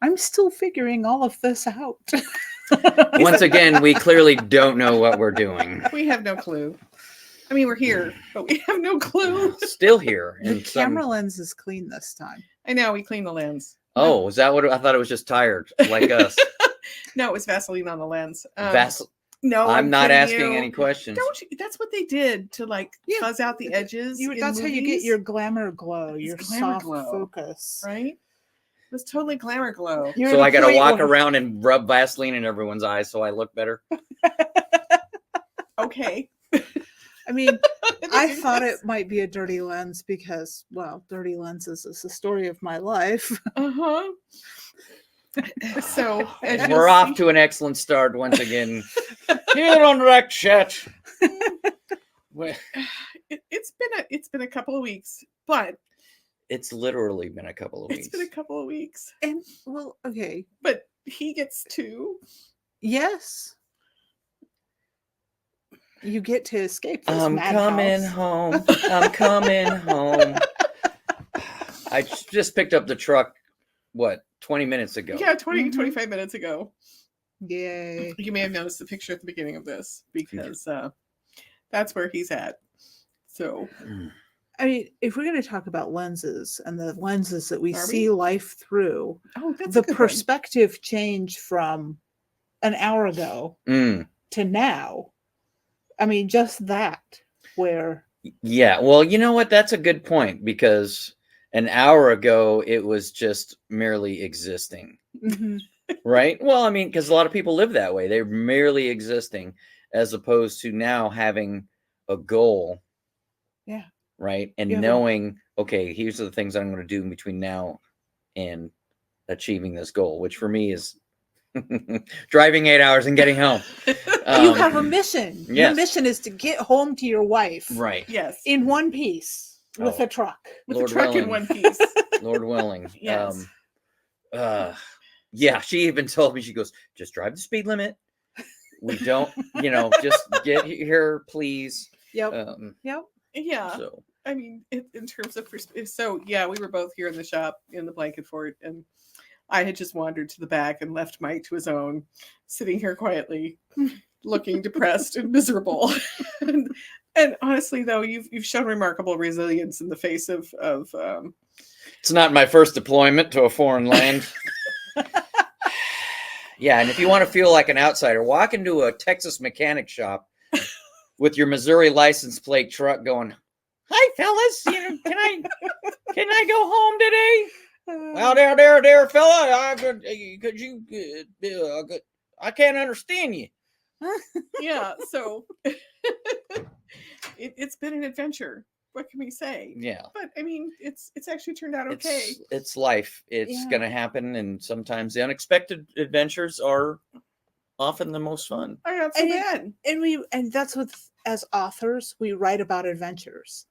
I'm still figuring all of this out. Once again, we clearly don't know what we're doing. We have no clue. I mean, we're here, but we have no clue. Still here. The camera lens is clean this time. I know, we cleaned the lens. Oh, is that what I thought? It was just tired, like us. No, it was Vaseline on the lens. No, I'm not asking you. any questions. Don't you? That's what they did to fuzz out the edges. That's how you get your glamour glow, your glamour soft glow. Focus. Right? It was totally glamour glow. So I got to walk around and rub Vaseline in everyone's eyes so I look better. Okay. I mean, I thought it might be a dirty lens because, well, dirty lenses is the story of my life. Uh-huh. So we're off to an excellent start once again here on RacChat. It's been a couple of weeks, but it's literally been a couple of weeks. It's been a couple of weeks, and well, okay, but he gets 2. Yes, you get to escape this I'm coming home. I'm coming home. I just picked up the truck. What? 20 minutes ago. Yeah, 25 minutes ago. Yay. You may have noticed the picture at the beginning of this because that's where he's at. So, I mean, if we're going to talk about lenses and the lenses that we see life through, the perspective change from an hour ago to now. I mean, just that where. Yeah. Well, you know what? That's a good point because an hour ago, it was just merely existing, right? Well, I mean, because a lot of people live that way. They're merely existing as opposed to now having a goal. Yeah. Right. And knowing, okay, here's the things I'm going to do between now and achieving this goal, which for me is driving 8 hours and getting home. You have a mission. Yes. Your mission is to get home to your wife. Right. Yes. In one piece. With a truck. With a truck in one piece. Lord willing. Yes. Yeah, she even told me, she goes, just drive the speed limit. We don't, just get here, please. Yep. Yeah. So. I mean, in terms of perspective, so yeah, we were both here in the shop in the blanket fort, and I had just wandered to the back and left Mike to his own, sitting here quietly, looking depressed and miserable. And honestly, though, you've shown remarkable resilience in the face of. It's not my first deployment to a foreign land. Yeah, and if you want to feel like an outsider, walk into a Texas mechanic shop with your Missouri license plate truck, going, "Hi, fellas, can I go home today?" Well, there, fella, could you? I can't understand you. Yeah, so. It's been an adventure. What can we say? Yeah. But I mean, it's actually turned out okay. It's life. It's going to happen. And sometimes the unexpected adventures are often the most fun. Oh, not so bad. And that's what, as authors, we write about adventures.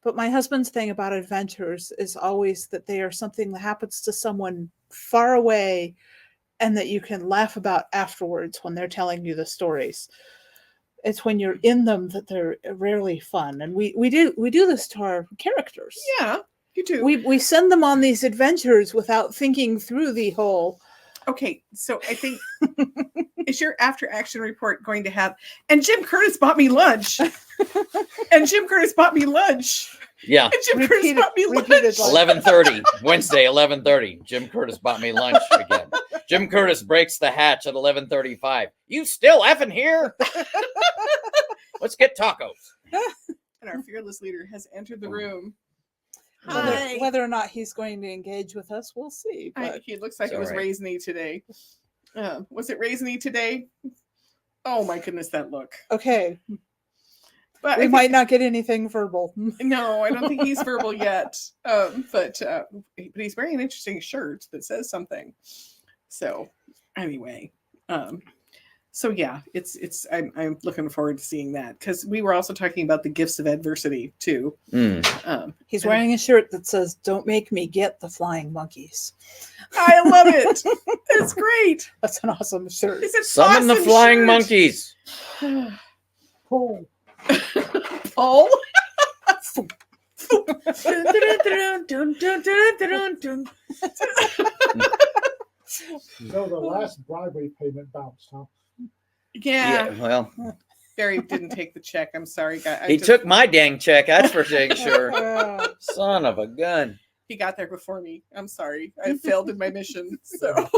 But my husband's thing about adventures is always that they are something that happens to someone far away and that you can laugh about afterwards when they're telling you the stories. It's when you're in them that they're rarely fun. And we do this to our characters. Yeah, you do. We send them on these adventures without thinking through the whole. Okay, so I think is your after action report going to have? And Jim Curtis bought me lunch. And Jim Curtis bought me lunch. Yeah. And Jim Curtis bought me lunch. 11:30 Wednesday, 11:30. Jim Curtis bought me lunch again. Jim Curtis breaks the hatch at 11:35. You still effing here? Let's get tacos. And our fearless leader has entered the room. Hi. Whether or not he's going to engage with us, we'll see. But he looks like it was raisiny today. Was it raisiny today? Oh my goodness, that look. Okay. But we might not get anything verbal. No, I don't think he's verbal yet. But he's wearing an interesting shirt that says something. So anyway, so yeah, I'm looking forward to seeing that because we were also talking about the gifts of adversity too. He's wearing a shirt that says, "Don't make me get the flying monkeys." I love it. It's great. That's an awesome shirt. Summon the flying monkeys. Pull. Paul. So the last bribery payment bounced, huh? Yeah. Well, Barry didn't take the check. I'm sorry, guy. he took my dang check. That's for dang sure. Yeah. Son of a gun. He got there before me. I'm sorry. I failed in my mission. So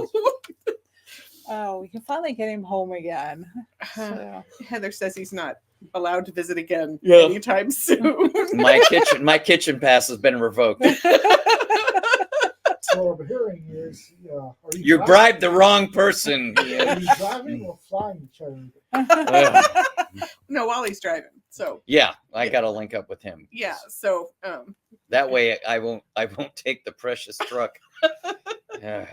Oh, we can finally get him home again. So. Heather says he's not allowed to visit again Yeah. anytime soon. My kitchen pass has been revoked. So what I'm hearing is, are You driving- bribed the wrong person. Are you driving or flying to Chattanooga? No, Wally's driving. So Yeah, I got to link up with him. yeah. So That way I won't take the precious truck. Yeah.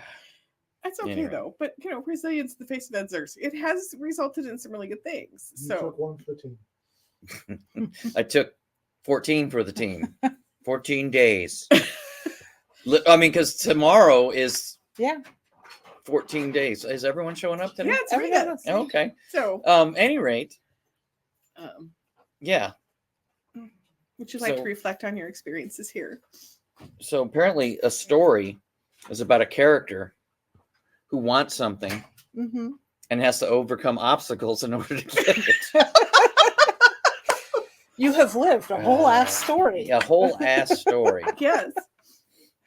that's okay Anyway. though. But resilience in the face of adversity. It has resulted in some really good things. You So took one for the team. I took 14 for the team. 14 days. I mean, because tomorrow is Yeah. 14 days. Is everyone showing up today? yeah, it's Everyone Rita. else. Okay. So Any rate, yeah. would you like to So- reflect on your experiences here? So apparently a story is about a character who wants something Mm-hmm. and has to overcome obstacles in order to get it. You have lived a whole ass story. A whole ass story. Yes.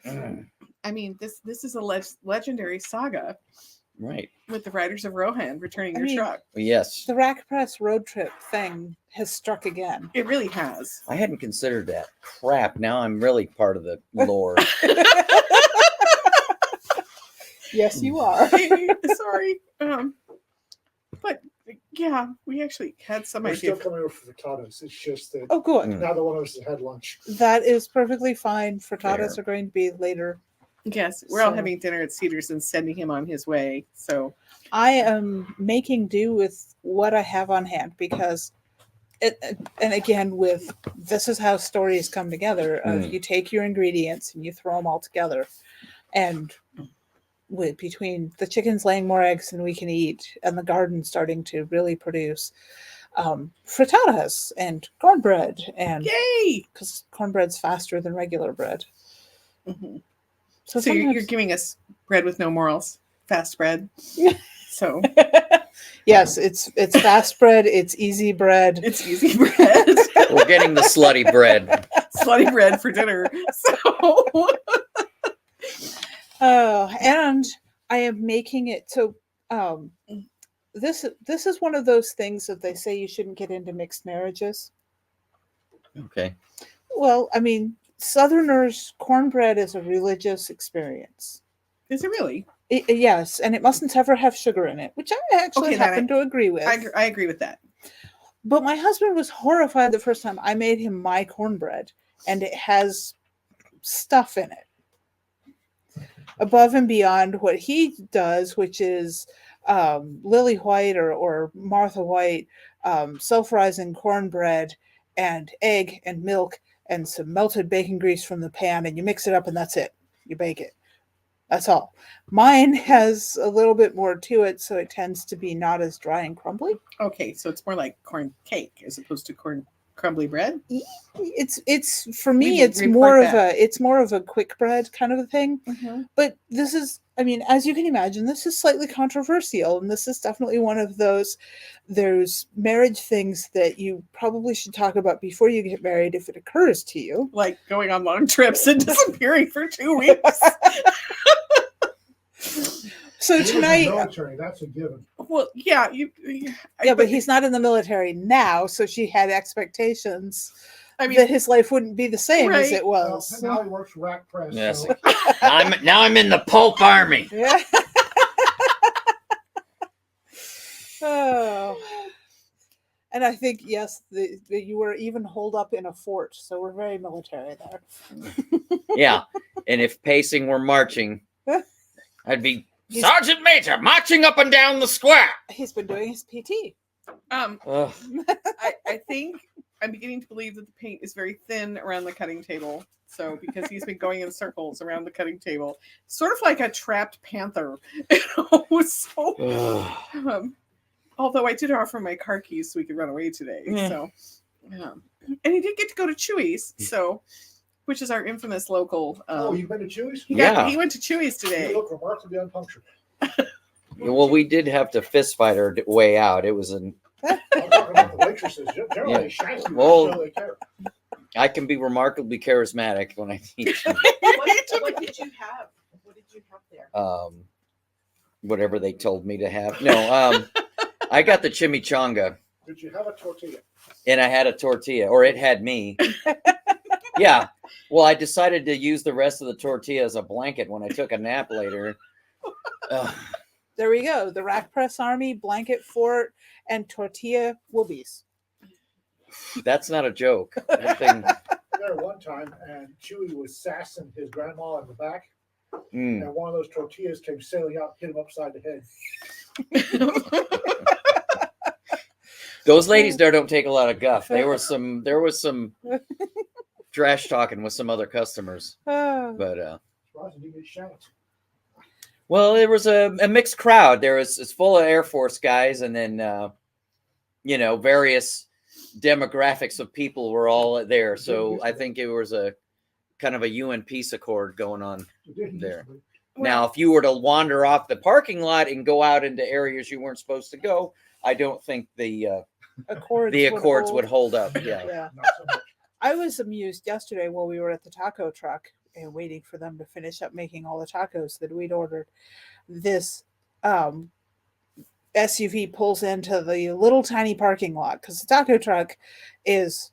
Mm, I mean, this is a legendary saga right. with the Riders of Rohan returning I your mean- truck. Yes. The Rack Press road trip thing has struck again. It really has. I hadn't considered that. Crap. Now I'm really part of the lore. Yes, you are. Sorry. But yeah, we actually had some We're idea. still coming over for frittatas. It's just that Oh, good. Mm. neither one of us has had lunch. That is perfectly fine. Frittatas Fair. are going to be later. Yes, we're all So- having dinner at Cedar's and sending him on his way. So I am making do with what I have on hand because and again with this is how stories come together. Mm. You take your ingredients and you throw them all together, and with between the chickens laying more eggs than we can eat and the garden starting to really produce frittatas and cornbread, and yay! because cornbread's faster than regular bread. Mhm. So, So you're sometimes- giving us bread with no morals, fast bread. So yes, it's fast bread, it's easy bread. it's easy bread, We're getting the slutty bread. slutty bread for dinner. So And I am making it so this is one of those things that they say you shouldn't get into mixed marriages. Okay. Well, I mean, Southerners, cornbread is a religious experience. is it really? Yes, and it mustn't ever have sugar in it, which I actually Okay, that happen to agree with. I agree with that. But my husband was horrified the first time I made him my cornbread, and it has stuff in it above and beyond what he does, which is Lily White or Martha White self-rising cornbread and egg and milk and some melted bacon grease from the pan, and you mix it up, and that's it. You bake it. That's all. Mine has a little bit more to it, so it tends to be not as dry and crumbly. Okay, so it's more like corn cake as opposed to corn crumbly bread. It's for me, can it's report more of back. it's more of a quick bread kind of a thing. But this is, I mean, as you can imagine, this is slightly controversial, and this is definitely one of those marriage things that you probably should talk about before you get married if it occurs to you. Like going on long trips and disappearing for 2 weeks. So He was in the tonight, military, that's a given. Well, yeah, but he's not in the military now, so she had expectations I mean, that his life wouldn't be the same as Right. it Well, was. now he works for Rack Press. Yes. So Now I'm in the Pope Army. Yeah. Oh. And I think, yes, you were even holed up in a fort, so we're very military there. Yeah. And if pacing were marching, I'd be He's- Sergeant Major marching up and down the square. He's been doing his PT. Ugh. I think I'm beginning to believe that the paint is very thin around the cutting table. So because he's been going in circles around the cutting table, sort of like a trapped panther. So, Ugh. although I did offer my car keys so we could run away today. Yeah. So, and he did get to go to Chewy's, so which is our infamous local. oh, you've been to Chewy's? He Yeah. went to Chewy's You today. look remarkably unpunctured. Well, we did have to fist fight our way out. It was I'm talking about the waitresses. Generally, Yeah. they shank you. Well- Well, they care. I can be remarkably charismatic when I teach. What did you have? What did you have there? Whatever they told me to have. No, I got the chimichanga. Did you have a tortilla? And I had a tortilla, or it had me. Yeah. Well, I decided to use the rest of the tortilla as a blanket when I took a nap later. There we go. The Rack Press Army, Blanket Fort, and Tortilla Whoopies. That's not a joke. That thing, There one time, and Chewy was sassing his grandma in the back, mm. and one of those tortillas came sailing out, hit him upside the head. Those ladies there don't take a lot of guff. There was some trash talking with some other customers, Oh. but Surprised he didn't get shanked. well, there was a mixed crowd. It's full of Air Force guys, and then various demographics of people were all there. So I think it was a kind of a UN peace accord going on It didn't there. used to be. Now, if you were to wander off the parking lot and go out into areas you weren't supposed to go, I don't think the accords would hold up. Yeah. Yeah. Not so much. I was amused yesterday while we were at the taco truck and waiting for them to finish up making all the tacos that we'd ordered. This SUV pulls into the little tiny parking lot because the taco truck is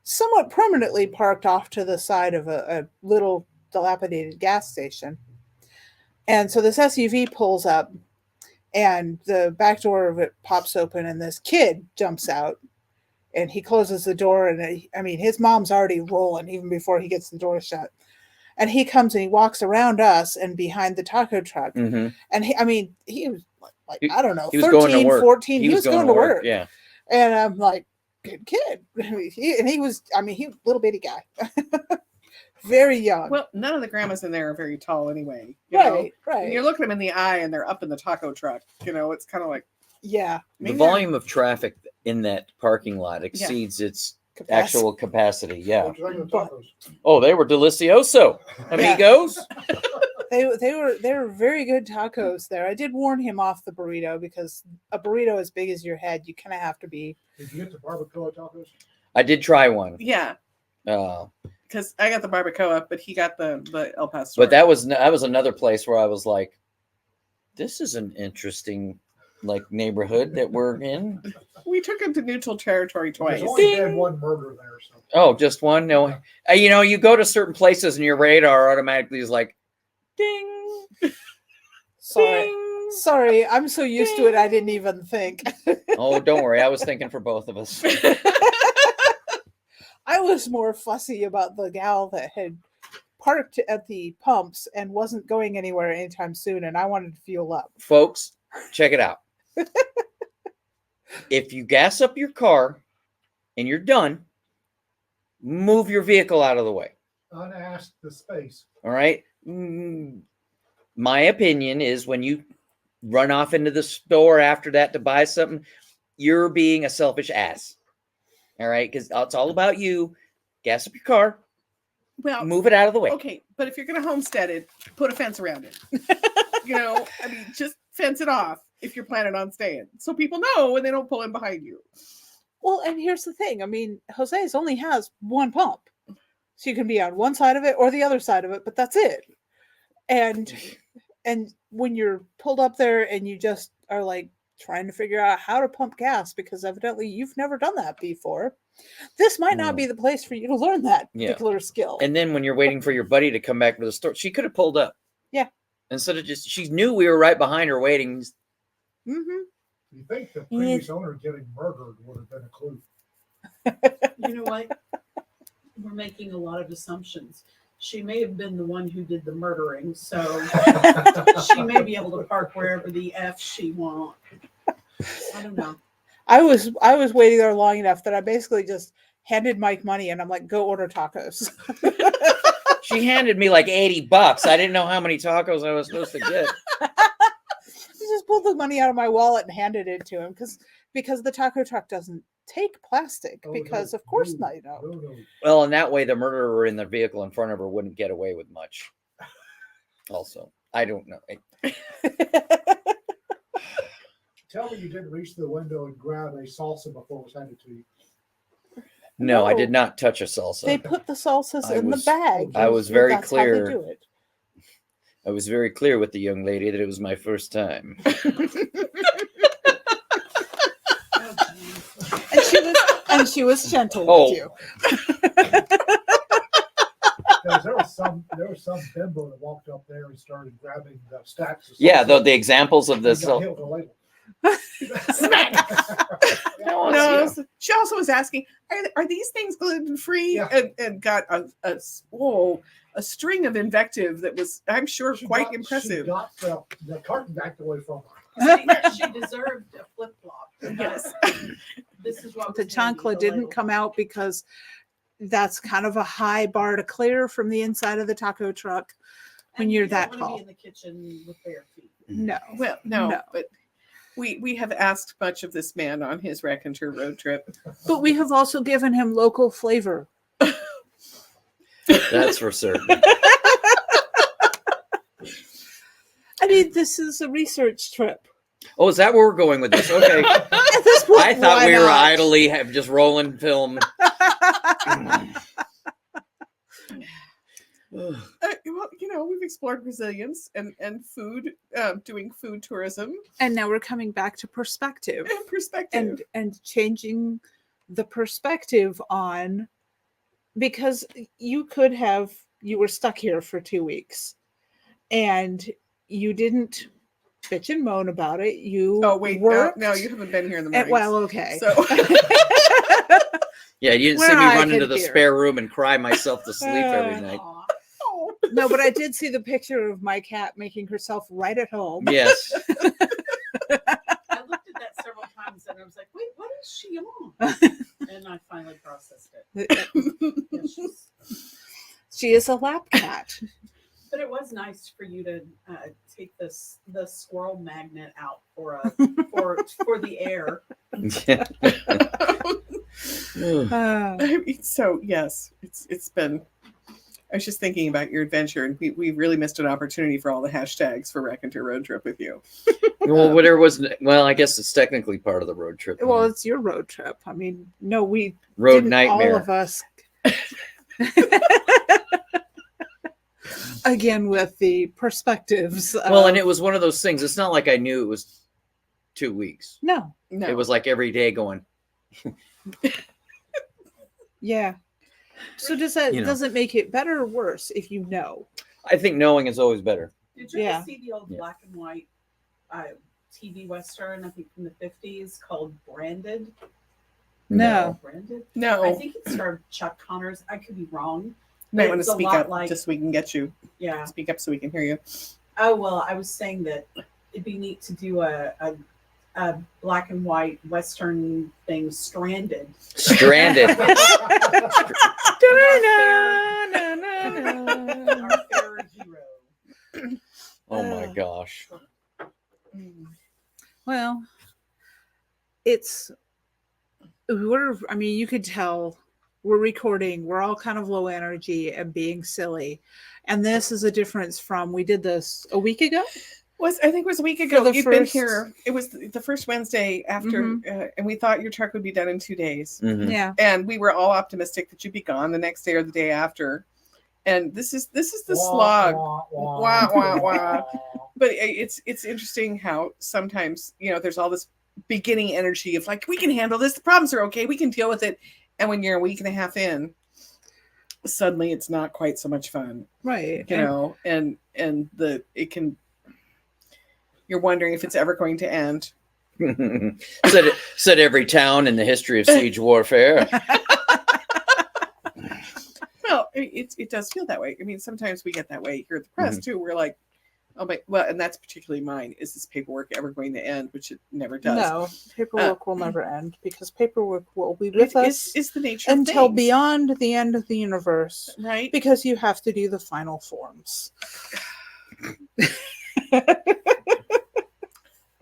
somewhat permanently parked off to the side of a little dilapidated gas station. And so this SUV pulls up and the back door of it pops open and this kid jumps out and he closes the door and his mom's already rolling even before he gets the door shut. And he comes and he walks around us and behind the taco truck. Mm-hmm. And he was like, I don't know, He was going to 13, work. 14. He was going to work. Yeah. And I'm like, good kid. He was little bitty guy. Very young. Well, none of the grandmas in there are very tall anyway. You know? right, And right. you're looking them in the eye and they're up in the taco truck. It's kind of like, Yeah. The maybe volume of traffic in that parking lot exceeds its actual capacity. Yeah. What do you think of the tacos? Oh, they were delicioso, amigos. They were very good tacos there. I did warn him off the burrito because a burrito as big as your head, you kind of have to be. Did you get the barbacoa tacos? I did try one. yeah, because I got the barbacoa, but he got the El Pastor. But that was another place where I was like, this is an interesting neighborhood that we're in. We took him to neutral territory twice. There's only been one murder there. So. Oh, just one? No. You go to certain places and your radar automatically is like, ding. Sorry, I'm so used to it I didn't even think. Oh, don't worry. I was thinking for both of us. I was more fussy about the gal that had parked at the pumps and wasn't going anywhere anytime soon, and I wanted to fuel up. Folks, check it out. If you gas up your car and you're done, move your vehicle out of the way. Unasked the space. All right. My opinion is when you run off into the store after that to buy something, you're being a selfish ass. All right. Because it's all about you. Gas up your car, Well, move it out of the way. okay, but if you're going to homestead it, put a fence around it. Just fence it off if you're planning on staying, so people know and they don't pull in behind you. Well, and here's the thing. Jose's only has one pump. So you can be on one side of it or the other side of it, but that's it. And when you're pulled up there and you just are trying to figure out how to pump gas because evidently you've never done that before, this might not be the place for you to learn that particular skill. And then when you're waiting for your buddy to come back to the store, she could have pulled up. Yeah. Instead of she knew we were right behind her waiting. Mm-hmm. You think the previous owner getting murdered would have been a clue? You know what? We're making a lot of assumptions. She may have been the one who did the murdering, so she may be able to park wherever the F she wants. I don't know. I was waiting there long enough that I basically just handed Mike money and I'm like, go order tacos. She handed me $80. I didn't know how many tacos I was supposed to get. I just pulled the money out of my wallet and handed it to him because the taco truck doesn't take plastic because of course not. No. Well, in that way, the murderer in the vehicle in front of her wouldn't get away with much. Also, I don't know. Tell me you didn't reach the window and grab a salsa before it was handed to you. No, I No. did not touch a salsa. They put the salsas I in was- the bag. I was very That's how they clear. do it. I was very clear with the young lady that it was my first time. Oh, geez. And she was gentle Oh. with you. There was some bimbo that walked up there and started grabbing the stacks of Yeah, salsa. the examples of He this. got hit with a label. No, No, it's- she also was asking, are these things gluten free? Yeah. And got a string of invective that was, I'm sure, quite impressive. She got the carton backed away from her. She deserved a flip flop. Yes. This is what The was handy, chancla the didn't ladle. come out because that's kind of a high bar to clear from the inside of the taco truck when And you're you don't that wanna tall. Be in the kitchen with bare feet. No. Well, no, No. but we have asked much of this man on his raconteur road trip. But we have also given him local flavor. That's for certain. I mean, this is a research trip. Oh, is that where we're going with this? Okay. At this point, I thought why we were not? idly just rolling film. Well, we've explored resilience and food, doing food tourism And now we're coming back to perspective and perspective. and changing the perspective on, because you were stuck here for 2 weeks and you didn't bitch and moan about it. You Oh wait, worked. no, you haven't been here in the and- mornings. well, okay. So Yeah, you didn't Where see me I run into could the hear. spare room and cry myself to sleep every night. Aw. No, but I did see the picture of my cat making herself right at home. Yes. I looked at that several times and I was like, wait, what is she on? And I finally processed it. Yeah, She is a lap cat. but it was nice for you to take the squirrel magnet out for the air. Uh, I mean, so yes, it's been. I was just thinking about your adventure, and we really missed an opportunity for all the hashtags for Raconteur Road Trip with you. Well, whatever was. Well, I guess it's technically part of the road trip. well, it's your road trip. I mean, no, we road didn't nightmare. all of us. Again, with the perspectives. Well, of- and it was one of those things. It's not like I knew it was 2 weeks. no, No, It was like every day going. yeah. So does that You know. does it make it better or worse if you know? I think knowing is always better. Did you Yeah. ever see the old Yeah. black and white TV Western, I think from the 50s, called Branded? No. Branded? I no. think it starred Chuck Connors. I could be wrong. Might want to it's a speak lot up like- just so we can get you. Yeah. Speak up so we can hear you. Oh, well, I was saying that it'd be neat to do a black and white Western thing, Stranded. Stranded. Our fair hero. Oh my gosh. Well, I mean, you could tell we're recording, we're all kind of low energy and being silly. And this is a difference from, we did this a week ago. I think it was a week ago. the You'd been first- here. It was the first Wednesday after, and we thought your truck would be done in 2 days. Mhm. Yeah. And we were all optimistic that you'd be gone the next day or the day after. And this is the slog. Wah, wah, wah. But it's interesting how sometimes there's all this beginning energy of like, we can handle this. The problems are okay. We can deal with it. And when you're a week and a half in, suddenly it's not quite so much fun, Right. and you're wondering if it's ever going to end. said every town in the history of siege warfare. Well, it does feel that way. I mean, sometimes we get that way here at the press too. We're like, oh my, well, and that's particularly mine. Is this paperwork ever going to end? Which it never does. No, paperwork will never end because paperwork will be with us It's the nature of until things, beyond the end of the universe right? because you have to do the final forms.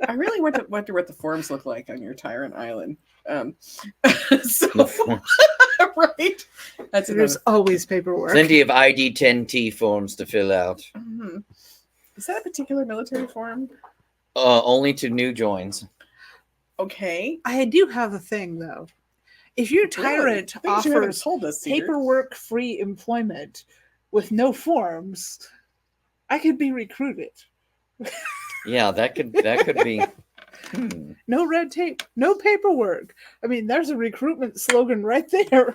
I really wonder what the forms look like on your Tyrant Island. So, The forms. right? That's There's another. always paperwork. Plenty of ID-10T forms to fill out. Mhm. Is that a particular military form? Only to new joins. Okay. I do have a thing though. If your tyrant Things you haven't offers told us, Cedar. paperwork-free employment with no forms, I could be recruited. Yeah, that could be. No red tape, no paperwork. I mean, there's a recruitment slogan right there.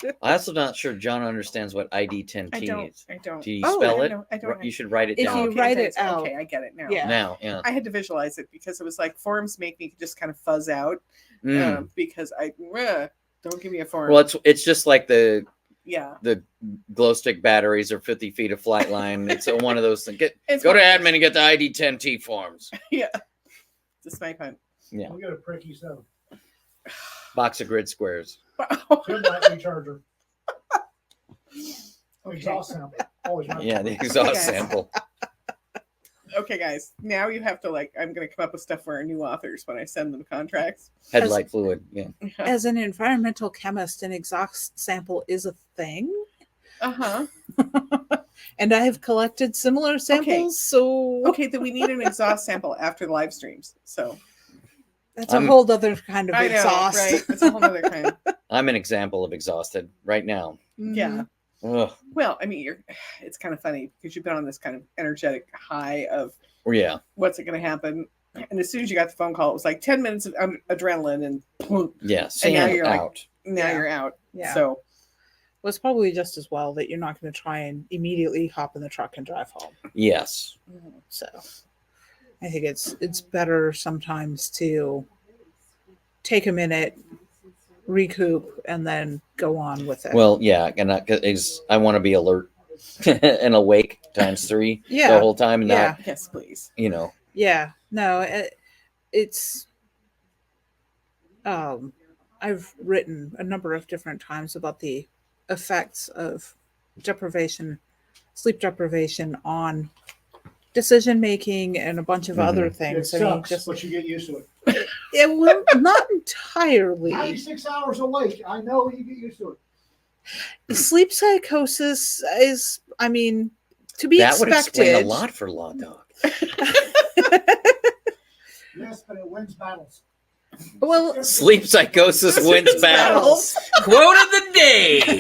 I'm also not sure John understands what ID 10T I don't. is. I don't. Do you Oh, spell I it? don't- I don't- You should write it If down. you write it out. Okay, I get it now. Yeah. Now, yeah. I had to visualize it because it was like forms make me just kind of fuzz out because don't give me a form. Well, it's just like the yeah. glow stick batteries or 50 feet of flight line. It's one of those things. It's Go to one- admin and get the ID 10T forms. Yeah. It's a snipe hunt. Yeah. We got a pricky 7. Box of grid squares. Good lightning charger. Exhaust sample. Always right. Yeah, the exhaust guys. sample. Okay, guys. Now you have to I'm going to come up with stuff for our new authors when I send them contracts. Headlight fluid. Yeah. As an environmental chemist, an exhaust sample is a thing. And I have collected similar samples, so Okay, then we need an exhaust sample after the live streams. So that's a whole other kind of I know, exhaust. right? It's a whole other kind. I'm an example of exhausted right now. Yeah. Ugh. Well, I mean, it's kind of funny because you've been on this kind of energetic high of Yeah. what's it going to happen. And as soon as you got the phone call, it was like 10 minutes of adrenaline and boom, Yeah. now Sand you're like- out. now Yeah. you're out. Yeah. So, Well, it's probably just as well that you're not going to try and immediately hop in the truck and drive home. Yes. So I think it's better sometimes to take a minute, recoup, and then go on with it. Well, yeah, and I want to be alert and awake times 3 the Yeah. whole time, and Yeah. not, yes, please. Yeah, no, it's I've written a number of different times about the effects of sleep deprivation on decision making and a bunch of other It things. I mean, sucks, but you get used to it. it will not entirely. 96 hours awake. I know you get used to it. Sleep psychosis is, I mean, to be that would explain expected. a lot for Law Dog. Yes, but it wins battles. Well, Sleep psychosis wins battles. Quote of the day.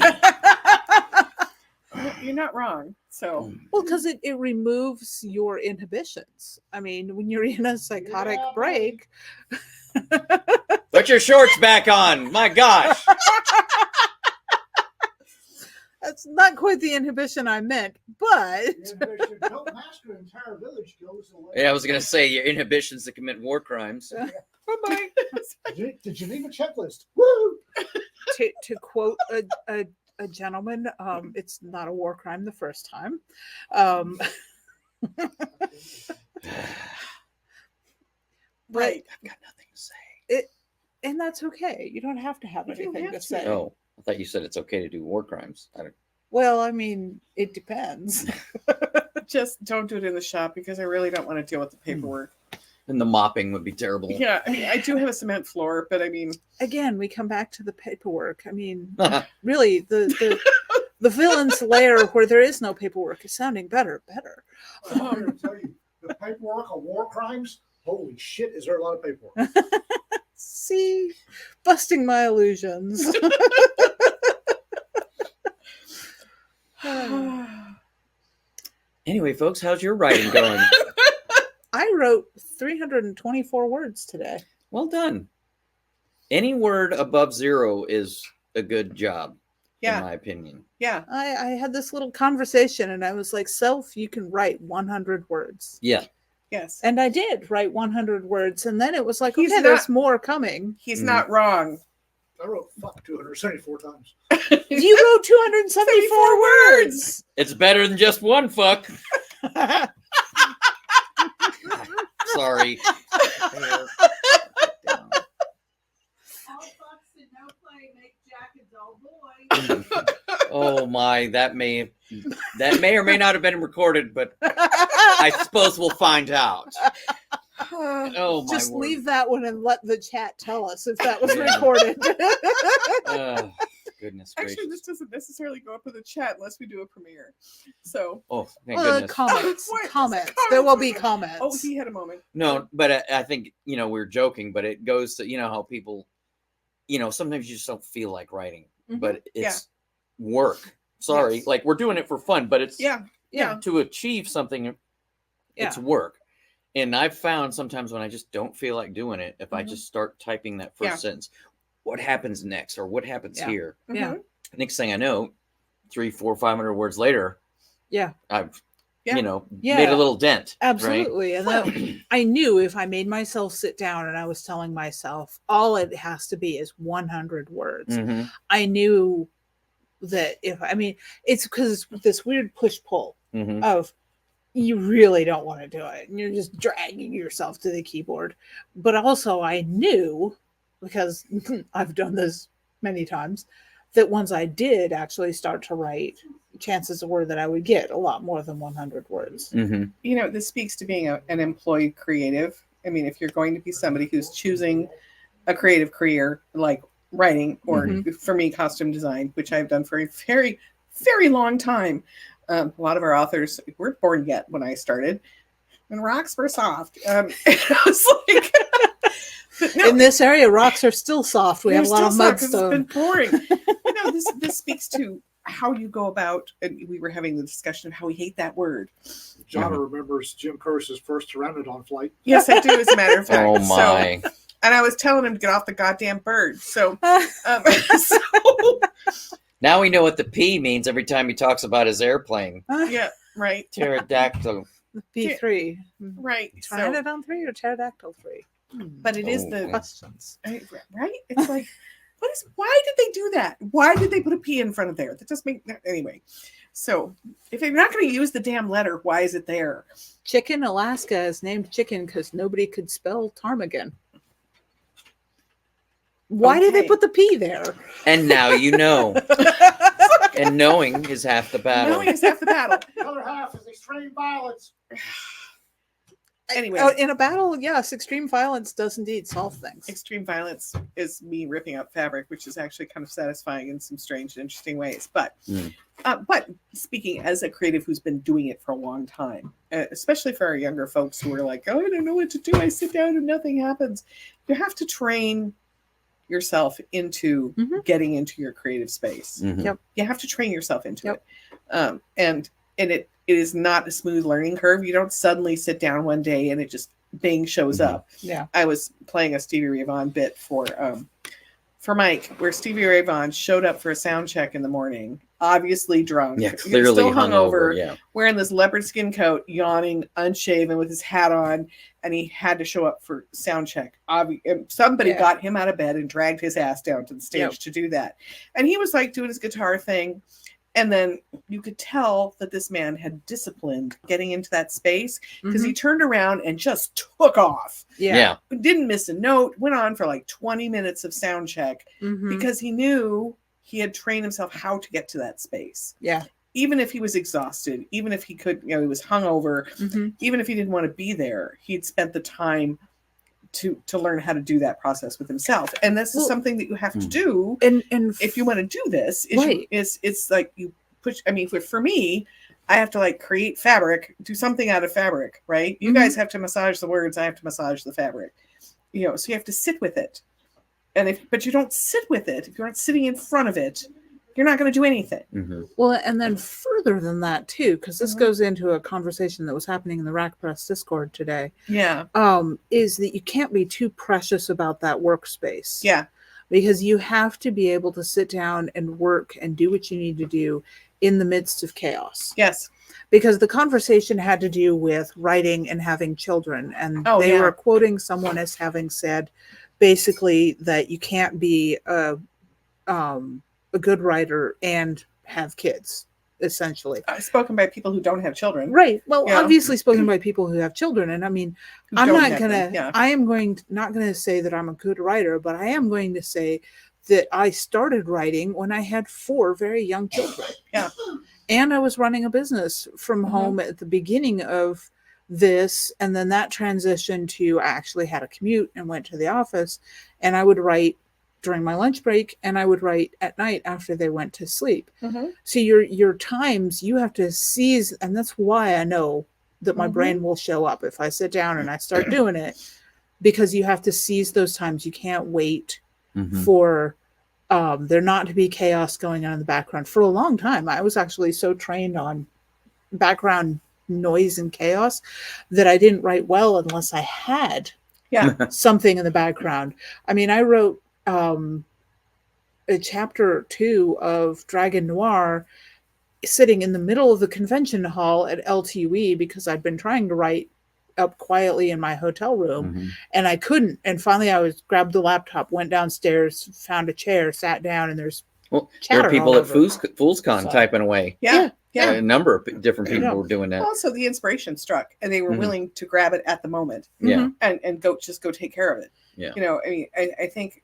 You're not wrong. So, well, because it removes your inhibitions. I mean, when you're in a psychotic Yeah, break, Put your shorts back on. My gosh. that's not quite the inhibition I meant, but Inhibition. Don't master an entire village goes away. Yeah, I was gonna say your inhibitions to commit war crimes. bye-bye. The Geneva checklist. Woo! to quote a gentleman, it's not a war crime the first time. Right. I've got nothing to say. And that's okay. You don't have to have You don't anything have to to. say. Oh, I thought you said it's okay to do war crimes. Well, I mean, it depends. Just don't do it in the shop because I really don't want to deal with the paperwork. And the mopping would be terrible. Yeah, I mean, I do have a cement floor, but I mean, Again, we come back to the paperwork. I mean, really, the villain's lair where there is no paperwork is sounding better. I'm going to tell you, the paperwork on war crimes, holy shit, is there a lot of paperwork. See, busting my illusions. Anyway, folks, how's your writing going? I wrote 324 words today. Well done. Any word above 0 is a good job, in yeah, my opinion. yeah. I had this little conversation and I was like, Self, you can write 100 words. Yeah. Yes. And I did write 100 words. And then it was like, He's okay, there's more coming. He's not wrong. I wrote fuck 274 times. You wrote 274 words. It's better than just one fuck. Sorry. All fucks and no play make Jack a dull boy. Oh my, that may or may not have been recorded, but I suppose we'll find out. Oh my Just word. leave that one and let the chat tell us if that was Yeah. recorded. Uh, goodness gracious. Actually, this doesn't necessarily go up in the chat unless we do a premiere. So, Oh, thank Well, goodness. comments. What? Comments. Comments. There will be comments. oh, he had a moment. No, but I think, we're joking, but it goes to, how people, sometimes you just don't feel like writing, but it's work. Sorry. Yes. Like we're doing it for fun, but it's Yeah. to achieve something. It's work. And I've found sometimes when I just don't feel like doing it, if I just start typing that first sentence, what happens next or what happens here? Yeah. Next thing I know, 300, 400, 500 words later, I've, made a little dent. Absolutely. And that, I knew if I made myself sit down and I was telling myself all it has to be is 100 words, Right? I knew that it's because this weird push-pull of you really don't want to do it and you're just dragging yourself to the keyboard. But also I knew, because I've done this many times, that once I did actually start to write, chances were that I would get a lot more than 100 words. This speaks to being an employed creative. I mean, if you're going to be somebody who's choosing a creative career like writing or for me, costume design, which I've done for a very, very long time. A lot of our authors weren't born yet when I started, and rocks were soft. I was like, in this area, rocks are still soft. We have a lot of mudstone. It's been boring. This speaks to how you go about, and we were having the discussion of how we hate that word. Jonna remembers Jim Curtis's first pteranodon flight. Yes, I do, as a matter of fact. Oh my. So, and I was telling him to get off the goddamn bird. So, Now we know what the P means every time he talks about his airplane. yeah, right. Pterodactyl. P3. Right. Pteranodon 3 or pterodactyl 3? But it is the questions. Right? It's like, why did they do that? Why did they put a P in front of there? That just anyway. So if you're not going to use the damn letter, why is it there? Chicken, Alaska is named Chicken because nobody could spell ptarmigan. Why did they put the P there? And now you know. And knowing is half the battle. Knowing is half the battle. The other half is extreme violence. Anyway. In a battle, yes, extreme violence does indeed solve things. Extreme violence is me ripping out fabric, which is actually kind of satisfying in some strange and interesting ways. But speaking as a creative who's been doing it for a long time, especially for our younger folks who are like, oh, I don't know what to do. I sit down and nothing happens. You have to train yourself into getting into your creative space. Yep. You have to train yourself into it. And it is not a smooth learning curve. You don't suddenly sit down one day and it just bing shows up. Yeah. I was playing a Stevie Ray Vaughan bit for Mike, where Stevie Ray Vaughan showed up for a sound check in the morning, obviously drunk. Yeah, clearly still hungover. Wearing this leopard skin coat, yawning, unshaven with his hat on, and he had to show up for sound check. Somebody got him out of bed and dragged his ass down to the stage to do that. And he was like doing his guitar thing. And then you could tell that this man had disciplined getting into that space because he turned around and just took off. Yeah. Didn't miss a note, went on for like 20 minutes of sound check because he knew he had trained himself how to get to that space. Yeah. Even if he was exhausted, even if he could, he was hungover, even if he didn't want to be there, he'd spent the time to learn how to do that process with himself. And this is something that you have to do. And if you want to do this, Right. it's like you push. I mean, for me, I have to like create fabric, do something out of fabric, right? You guys have to massage the words. I have to massage the fabric, so you have to sit with it. And but you don't sit with it, if you're not sitting in front of it, you're not going to do anything. Well, and then further than that too, because this goes into a conversation that was happening in the Rack Press Discord today. Yeah. Is that you can't be too precious about that workspace. Yeah. Because you have to be able to sit down and work and do what you need to do in the midst of chaos. Yes. Because the conversation had to do with writing and having children. And they were quoting someone as having said basically that you can't be a good writer and have kids, essentially. Spoken by people who don't have children. Right. Well, obviously spoken by people who have children. And I mean, I'm not going to, I am not going to say that I'm a good writer, but I am going to say that I started writing when I had 4 very young children. Yeah. And I was running a business from home at the beginning of this. And then that transitioned to I actually had a commute and went to the office, and I would write during my lunch break, and I would write at night after they went to sleep. Mhm. So your times you have to seize, and that's why I know that my brain will show up if I sit down and I start doing it, because you have to seize those times. You can't wait Mhm. for there not to be chaos going on in the background. For a long time, I was actually so trained on background noise and chaos that I didn't write well unless I had Yeah. something in the background. I mean, I wrote a chapter 2 of Dragon Noir sitting in the middle of the convention hall at LTE because I'd been trying to write up quietly in my hotel room Mhm. and I couldn't. And finally I grabbed the laptop, went downstairs, found a chair, sat down, and there's Well, there are chatter people all at over. FoolsCon So- typing away. Yeah. Yeah. A number of different people Yeah. were doing that. Also, the inspiration struck, and they were Mhm. willing to grab it at the moment Yeah. and go take care of it. Yeah. You know, I mean, I think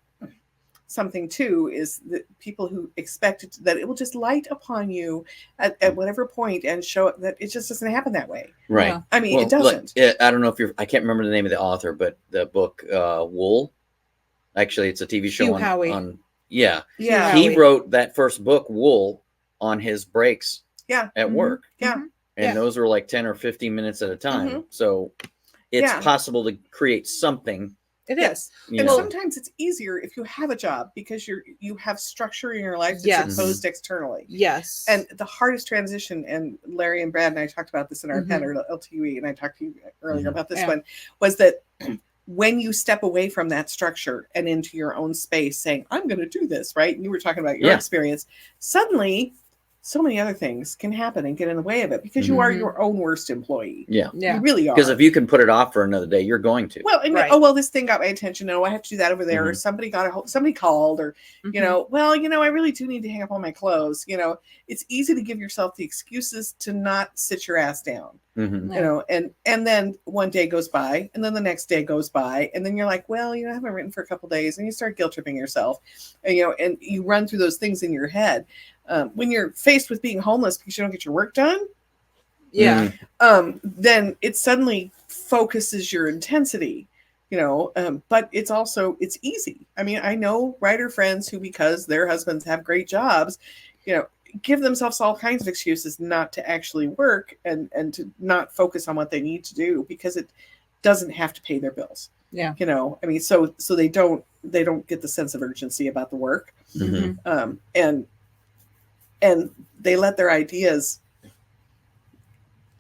something too is that people who expect that it will just light upon you at whatever point and show that it just doesn't happen that way. Right. Yeah. I mean, Well, it doesn't. I don't know if I can't remember the name of the author, but the book Wool. Actually, it's a TV show Hugh on, Howey. on. Yeah. Yeah. He Howey. wrote that first book, Wool, on his breaks Yeah. at Mhm. work. Yeah. Mhm. And Yeah. those were like 10 or 15 minutes at a time. Mhm. So it's Yeah. possible to create something. It is. Yes. You And know. sometimes it's easier if you have a job because you have structure in your life that's Yes. imposed externally. Yes. And the hardest transition, and Larry and Brad and I talked about this in our Mhm. pen or LTE, and I talked to you earlier Mhm. about this Yeah. one, was that when you step away from that structure and into your own space saying, I'm going to do this, right? And you were talking about your Yeah. experience. Suddenly, so many other things can happen and get in the way of it because you are Mhm. your own worst employee. Yeah. yeah. You really are. Because if you can put it off for another day, you're going to. Well, and Right. oh well, this thing got my attention. Oh, I have to do that over there. Or Mhm. somebody called, or Mhm. you know, well, you know, I really do need to hang up all my clothes. You know, it's easy to give yourself the excuses to not sit your ass down. Mhm. Yeah. You know, and then one day goes by, and then the next day goes by, and then you're like, well, you know, I haven't written for a couple days, and you start guilt tripping yourself, and you know, and you run through those things in your head. When you're faced with being homeless because you don't get your work done, Yeah. Mhm. then it suddenly focuses your intensity, you know, but it's easy. I mean, I know writer friends who, because their husbands have great jobs, you know, give themselves all kinds of excuses not to actually work and to not focus on what they need to do because it doesn't have to pay their bills. Yeah. You know, I mean, so they don't get the sense of urgency about the work. Mhm. And they let their ideas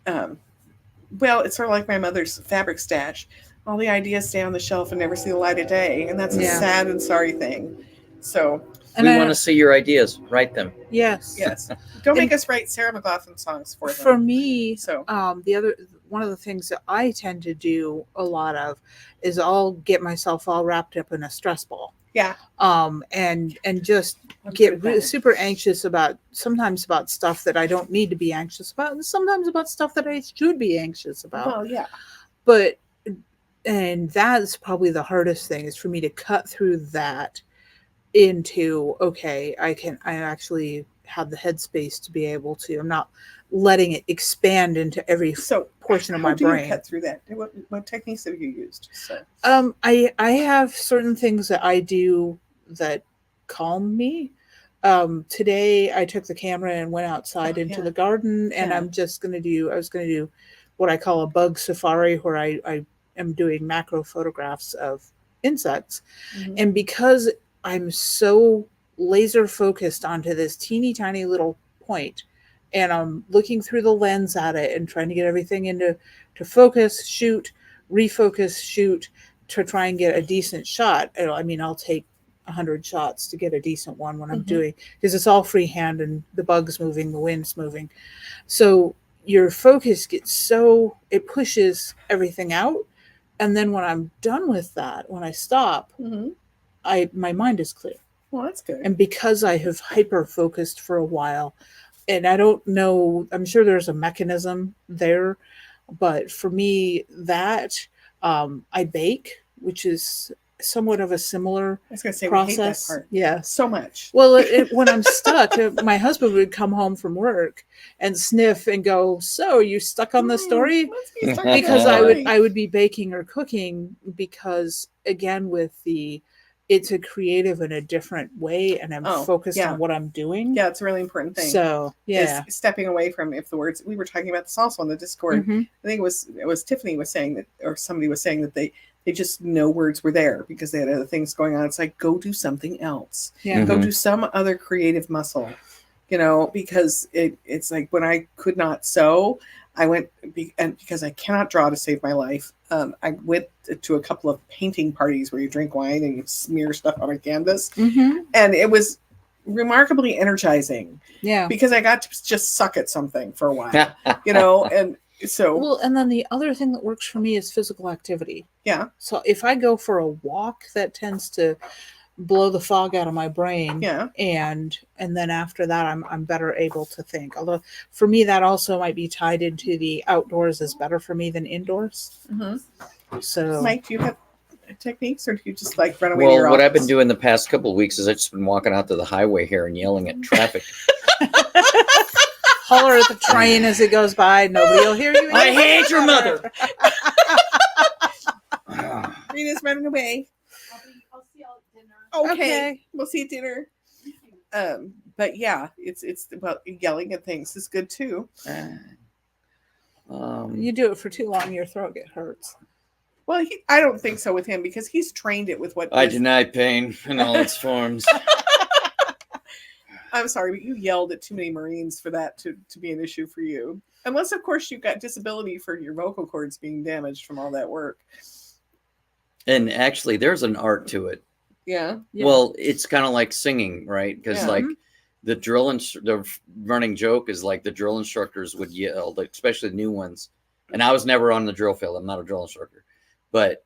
well, it's sort of like my mother's fabric stash. All the ideas stay on the shelf and never see the light of day, and that's a Yeah. sad and sorry thing. So And We I- want to see your ideas. Write them. yes. yes, don't make And- us write Sarah McLaughlin songs for them. For me, So one of the things that I tend to do a lot of is I'll get myself all wrapped up in a stress ball. yeah, And just I'm good get at that. super anxious sometimes about stuff that I don't need to be anxious about, and sometimes about stuff that I should be anxious about. Well, yeah, But and that's probably the hardest thing, is for me to cut through that into, okay, I actually have the headspace to be able to, I'm not letting it expand into every so portion of how my do brain. you cut through that? What techniques have you used? So I have certain things that I do that calm me. Today I took the camera and went outside into yeah. the garden, and Yeah. I was going to do what I call a bug safari, where I am doing macro photographs of insects. Mhm. And because I'm so laser focused onto this teeny tiny little point, and I'm looking through the lens at it and trying to get everything to focus, shoot, refocus, shoot, to try and get a decent shot. I mean, I'll take 100 shots to get a decent one when I'm Mhm. doing, because it's all freehand and the bug's moving, the wind's moving. So your focus gets it pushes everything out. And then when I'm done with that, when I stop, Mhm. my mind is clear. Well, that's good. And because I have hyper focused for a while, and I don't know, I'm sure there's a mechanism there, but for me, I bake, which is somewhat of a similar I was going to say we hate that process. part Yes. so much. Well, when I'm stuck, my husband would come home from work and sniff and go, "So you stuck on the story?" Let's be stuck on Because the story. I would be baking or cooking, because again, with the it's a creative in a different way, and I'm focused yeah. on what I'm doing. Yeah, it's a really important thing. So yeah, is stepping away from if the words we were talking about this also on the Discord. Mhm. I think it was Tiffany was saying that, or somebody was saying that they just know words were there because they had other things going on. It's like, go do something else. yeah. Go do some other creative muscle, because it's like when I could not sew, I went and because I cannot draw to save my life. I went to a couple of painting parties where you drink wine and you smear stuff on a canvas, and it was remarkably energizing. Yeah. Because I got to just suck at something for a while, and so. Well, and then the other thing that works for me is physical activity. Yeah. So if I go for a walk, that tends to blow the fog out of my brain. Yeah. And then after that, I'm better able to think. Although for me, that also might be tied into the outdoors is better for me than indoors. So, Mike, do you have techniques, or do you just like run away to your Well, what I've been office? doing the past couple of weeks is I've just been walking out to the highway here and yelling at traffic. holler at the train as it goes by. Nobody will hear you. I hate your mother. Rena's running away. I'll see y'all at dinner. Okay. We'll see you at dinner. But yeah, it's about yelling at things is good too. You do it for too long, your throat hurts. Well, I don't think so with him because he's trained it with what. I deny pain in all its forms. I'm sorry, but you yelled at too many Marines for that to be an issue for you. Unless, of course, you've got disability for your vocal cords being damaged from all that work. And actually, there's an art to it. Yeah. Well, it's kind of like singing, right? Because like the the running joke is like the drill instructors would yell, especially the new ones. And I was never on the drill field. I'm not a drill instructor, but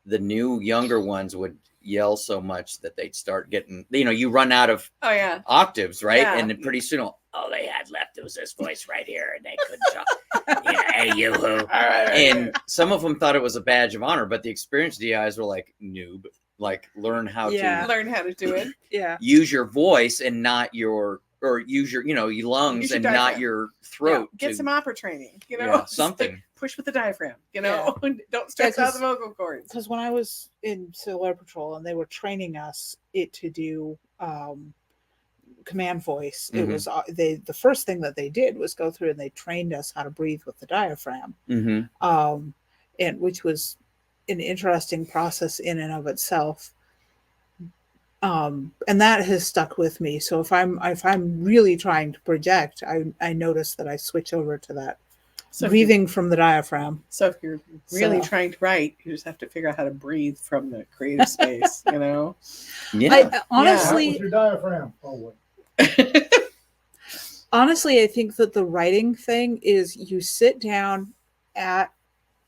the new younger ones would yell so much that they'd start getting, you run out of octaves, right? Yeah. And then pretty soon, all they had left was this voice right here, and they couldn't talk. Hey, you who? And some of them thought it was a badge of honor, but the experienced DIs were like, noob, like learn how to do it. Yeah. use your voice and not your, or use your, your lungs Use your and diaphragm. not your throat. Get some opera training, something. Push with the diaphragm, Yeah. Don't stress Yeah, out the vocal cords. Because when I was in Civil Air Patrol and they were training us to do command voice, it was the first thing that they did was go through and they trained us how to breathe with the diaphragm, and which was an interesting process in and of itself. And that has stuck with me. So if I'm really trying to project, I notice that I switch over to that. So breathing from the diaphragm. So if you're really trying to write, you just have to figure out how to breathe from the creative space, Yeah. I, honestly, That was your diaphragm. Oh, honestly, I think that the writing thing is you sit down at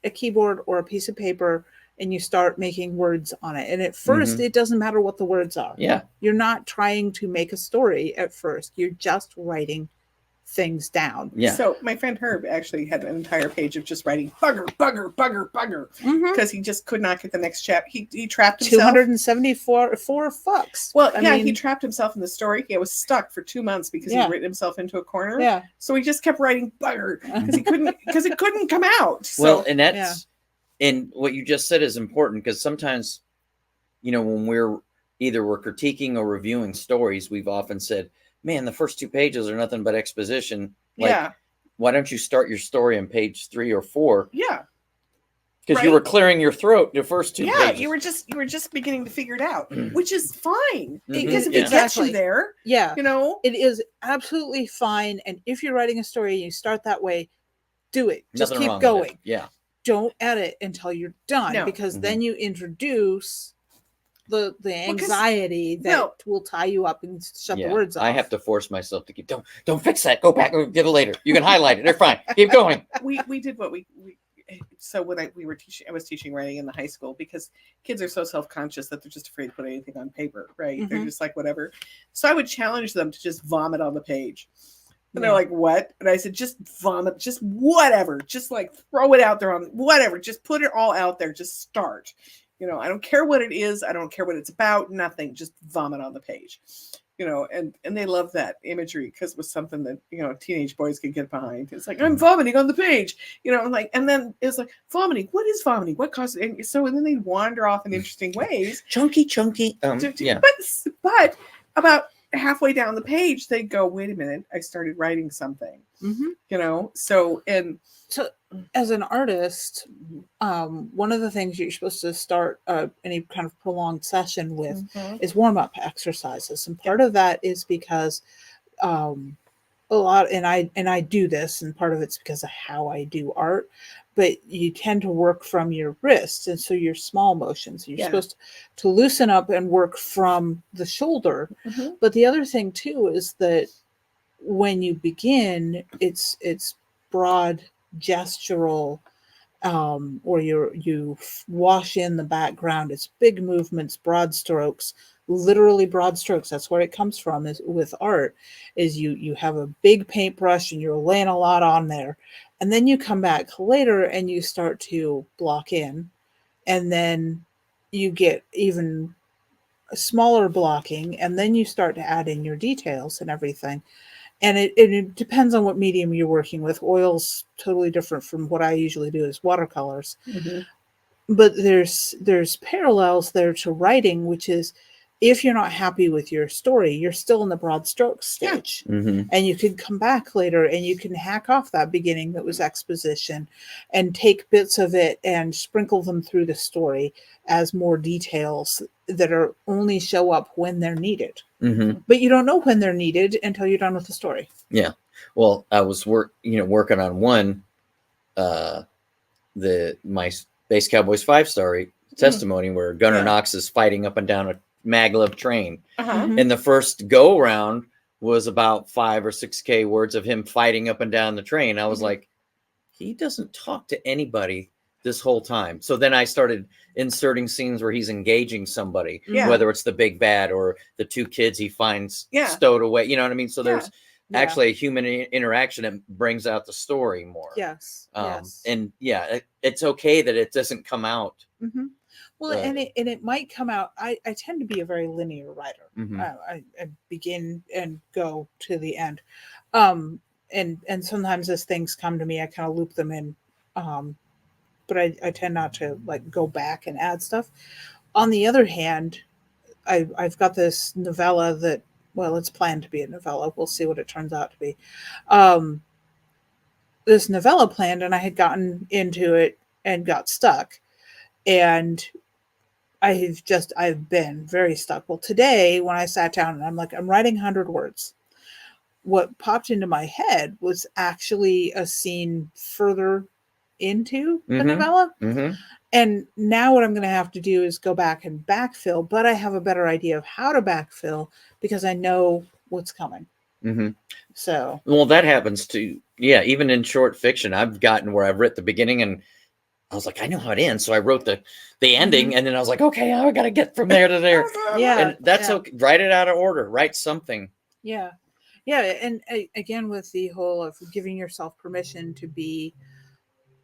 a keyboard or a piece of paper and you start making words on it. And at first, it doesn't matter what the words are. Yeah. You're not trying to make a story at first. You're just writing things down. Yeah. So my friend Herb actually had an entire page of just writing bugger, bugger, bugger, bugger, because he just could not get the next chapter. He trapped himself. 274 fucks. Well, I mean, he trapped himself in the story. He was stuck for 2 months because he'd written himself into a corner. Yeah. So he just kept writing bugger because he couldn't it couldn't come out. So, well, and that's and what you just said is important because sometimes, when we're critiquing or reviewing stories, we've often said, man, the first 2 pages are nothing but exposition. Like, why don't you start your story on page 3 or 4? Yeah. Because you were clearing your throat the first 2 pages. You were just beginning to figure it out, which is fine. Because if it gets you there, it is absolutely fine. And if you're writing a story and you start that way, do it. Just keep going. Yeah. Don't edit until you're done because then you introduce the anxiety that will tie you up and shut the words off. I have to force myself to keep don't fix that. Go back and get it later. You can highlight it. They're fine. Keep going. We did what we so when I was teaching writing in the high school because kids are so self-conscious that they're just afraid to put anything on paper, right? They're just like whatever. So I would challenge them to just vomit on the page. And they're like, what? And I said, just vomit, just whatever. Just like throw it out there on whatever. Just put it all out there. Just start. I don't care what it is. I don't care what it's about. Nothing. Just vomit on the page. and they love that imagery because it was something that, teenage boys could get behind. It's like, I'm vomiting on the page, and then it's like, vomiting, what is vomiting? What causes it? And then they wander off in interesting ways. Chunky. Yeah. But about halfway down the page, they go, wait a minute, I started writing something, so as an artist, one of the things you're supposed to start any kind of prolonged session with is warm-up exercises, and part of that is because a lot, and I do this, and part of it's because of how I do art, but you tend to work from your wrist, and so your small motions, you're supposed to loosen up and work from the shoulder. But the other thing too is that when you begin, it's broad gestural, or you wash in the background. It's big movements, broad strokes, literally broad strokes. That's where it comes from, is with art, is you have a big paintbrush and you're laying a lot on there, and then you come back later and you start to block in, and then you get even smaller blocking, and then you start to add in your details and everything. And it depends on what medium you're working with. Oil's totally different from what I usually do is watercolors. But there's parallels there to writing, which is, if you're not happy with your story, you're still in the broad strokes stage. And you can come back later and you can hack off that beginning that was exposition and take bits of it and sprinkle them through the story as more details that are only show up when they're needed. But you don't know when they're needed until you're done with the story. Yeah. Well, I was working on one, my Space Cowboys 5-star testimony, where Gunnar Knox is fighting up and down a maglev train. And the first go around was about 5 or 6K words of him fighting up and down the train. I was like, he doesn't talk to anybody this whole time. So then I started inserting scenes where he's engaging somebody, whether it's the big bad or the 2 kids he finds stowed away. You know what I mean? So there's actually a human interaction that brings out the story more. Yes. And it's okay that it doesn't come out. Well, and it might come out. I tend to be a very linear writer. I begin and go to the end. And sometimes as things come to me, I kind of loop them in. But I tend not to go back and add stuff. On the other hand, I've got this novella that, well, it's planned to be a novella. We'll see what it turns out to be. This novella planned, and I had gotten into it and got stuck. And I've been very stuck. Well, today when I sat down and I'm writing 100 words, what popped into my head was actually a scene further into the novella. And now what I'm going to have to do is go back and backfill, but I have a better idea of how to backfill because I know what's coming. So, well, that happens too. Yeah. Even in short fiction, I've gotten where I've written the beginning and I was like, I know how it ends. So I wrote the ending and then I was like, okay, I got to get from there to there. And that's okay. Write it out of order, write something. Yeah. And again, with the whole of giving yourself permission to be,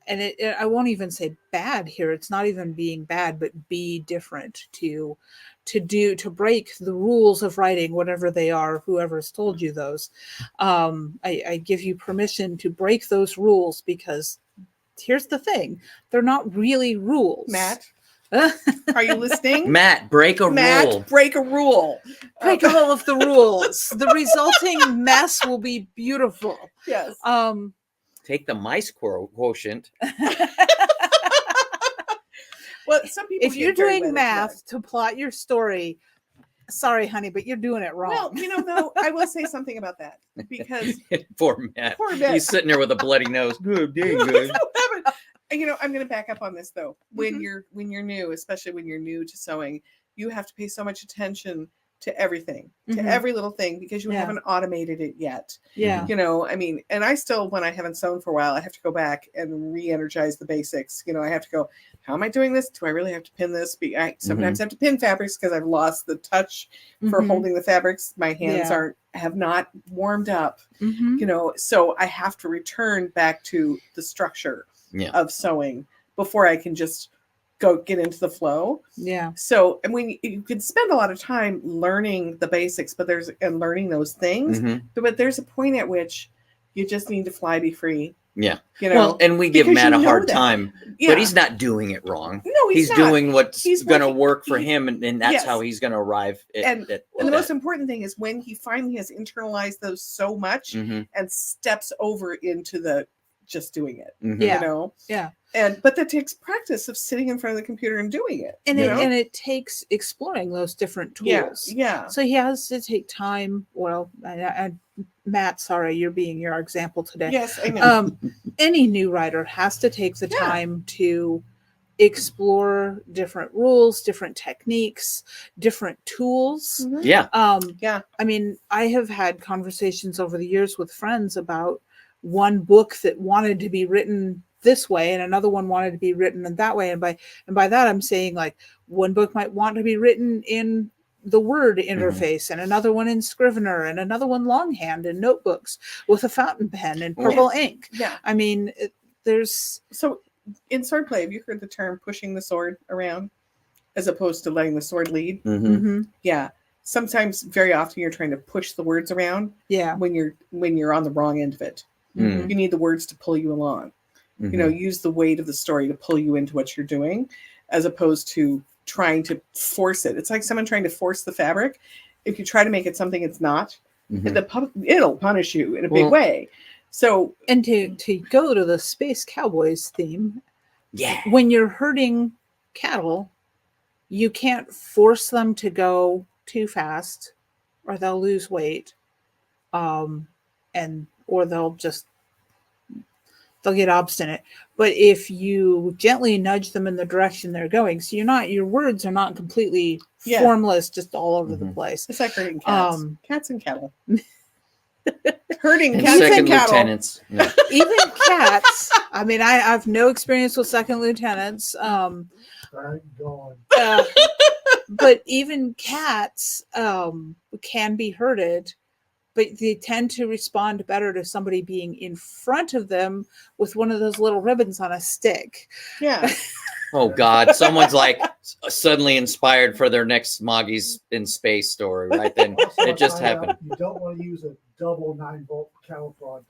and I won't even say bad here. It's not even being bad, but be different, to break the rules of writing, whatever they are, whoever's told you those. I give you permission to break those rules, because here's the thing. They're not really rules. Matt, are you listening? Matt, break a rule. Matt, break a rule. Break all of the rules. The resulting mess will be beautiful. Yes. Take the mice quotient. Well, some people. If you're doing math to plot your story, sorry, honey, but you're doing it wrong. Well, though, I will say something about that, because Poor Matt. He's sitting there with a bloody nose. Good, good. I'm going to back up on this though. When you're new, especially when you're new to sewing, you have to pay so much attention to everything, to every little thing, because you haven't automated it yet. Yeah. And I still, when I haven't sewn for a while, I have to go back and re-energize the basics. I have to go, how am I doing this? Do I really have to pin this? I sometimes have to pin fabrics because I've lost the touch for holding the fabrics. My hands have not warmed up, so I have to return back to the structure of sewing before I can just go get into the flow. Yeah. So, and when you can spend a lot of time learning the basics, but learning those things, Mhm. but there's a point at which you just need to fly, be free. Yeah. You know, Well, and we give because Matt you a know hard that. time, Yeah. but he's not doing it wrong. No, He's not. doing what's He's going to working- work for he- him, and that's Yes. how he's going to arrive at, And at the that. most important thing is when he finally has internalized those so much Mhm. and steps over into the just doing it. Mhm. Yeah. You know? Yeah. But that takes practice of sitting in front of the computer and doing it. And you it know? and it takes exploring those different Yeah. tools. Yeah. So he has to take time. Well, Matt, sorry, you're being your example today. Yes, I know. Any new writer has to take the Yeah. time to explore different rules, different techniques, different tools. Mhm. Yeah. Yeah. I mean, I have had conversations over the years with friends about one book that wanted to be written this way and another one wanted to be written in that way. And by that I'm saying like one book might want to be written in the Word interface and another one in Scrivener and another one longhand in notebooks with a fountain pen and purple ink. Yeah. I mean, there's So in swordplay, have you heard the term pushing the sword around as opposed to letting the sword lead? Mhm. mhm, Yeah. Sometimes, very often, you're trying to push the words around yeah. when you're on the wrong end of it. Mm. You need the words to pull you along. Mhm. You know, use the weight of the story to pull you into what you're doing, as opposed to trying to force it. It's like someone trying to force the fabric. If you try to make it something it's not, Mhm. it'll punish you in a big Well- way. So And to go to the Space Cowboys theme, Yeah. when you're herding cattle, you can't force them to go too fast or they'll lose weight. Or they'll get obstinate. But if you gently nudge them in the direction they're going, so your words are not completely Yeah. formless just all over the Mhm. place. it's like herding cats. Cats and cattle. Herding And cats second and cattle. lieutenants. Yeah. Even cats, I mean, I have no experience with second lieutenants. Thank God. But even cats can be herded, but they tend to respond better to somebody being in front of them with one of those little ribbons on a stick. Yeah. Oh God! Someone's like suddenly inspired for their next Moggies in Space story. Right then, Also, it just I found out happened. You don't want to use a double 9-volt cattle prod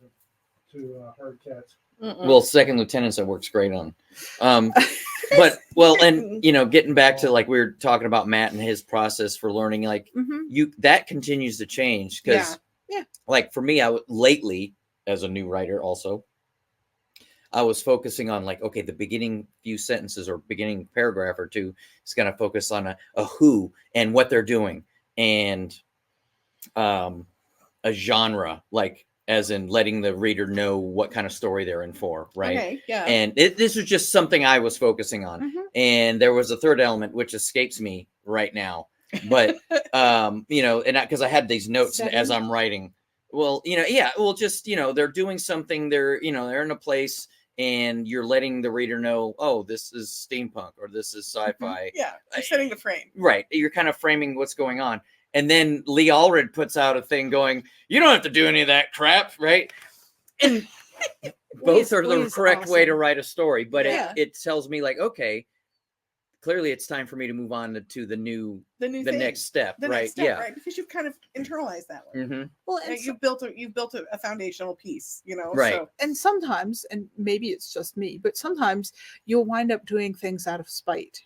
to herd cats. Mm-mm. Well, second lieutenants, it works great on. But and getting back to like we were talking about Matt and his process for learning, like Mm-hmm. that continues to change because, Yeah. like for me, lately as a new writer also, I was focusing on like, okay, the beginning few sentences or beginning paragraph or two is going to focus on a who and what they're doing and a genre, like as in letting the reader know what kind of story they're in for, right? Okay. Yeah. And this was just something I was focusing on. Mhm. And there was a third element which escapes me right now, but and because I had these notes as I'm writing. Well, just they're doing something. They're in a place, and you're letting the reader know, oh, this is steampunk or this is sci-fi. Yeah. You're setting the frame. Right. You're kind of framing what's going on. And then Lee Allred puts out a thing going, you don't have to do any of that crap, right? And both are the Lee's correct way to awesome. write a story, but Yeah. it tells me like, okay, clearly it's time for me to move on to the The thing. Next step, The right? next step, Yeah. right? Because you've kind of internalized that one. Mm-hmm. Well, Like, you've built a foundational piece, Right. So, and sometimes, and maybe it's just me, but sometimes you'll wind up doing things out of spite.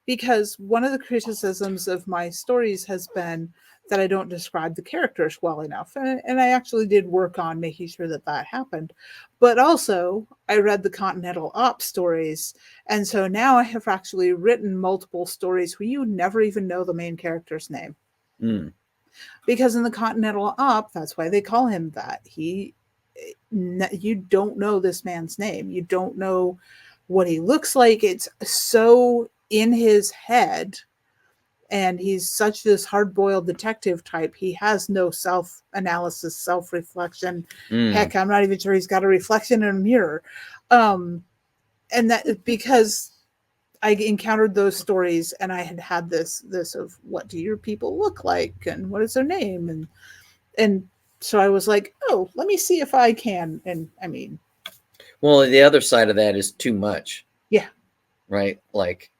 Because one of the criticisms of my stories has been that I don't describe the characters well enough. And I actually did work on making sure that happened. But also, I read the Continental Op stories. And so now I have actually written multiple stories where you never even know the main character's name. Mm. Because in the Continental Op, that's why they call him that. You don't know this man's name. You don't know what he looks like. It's so in his head, and he's such this hard-boiled detective type. He has no self-analysis, self-reflection. Mm. Heck, I'm not even sure he's got a reflection in a mirror. And that because I encountered those stories, and I had this of what do your people look like, and what is their name, and so I was like, oh, let me see if I can. And I mean, Well, the other side of that is too much. Yeah. Right. Like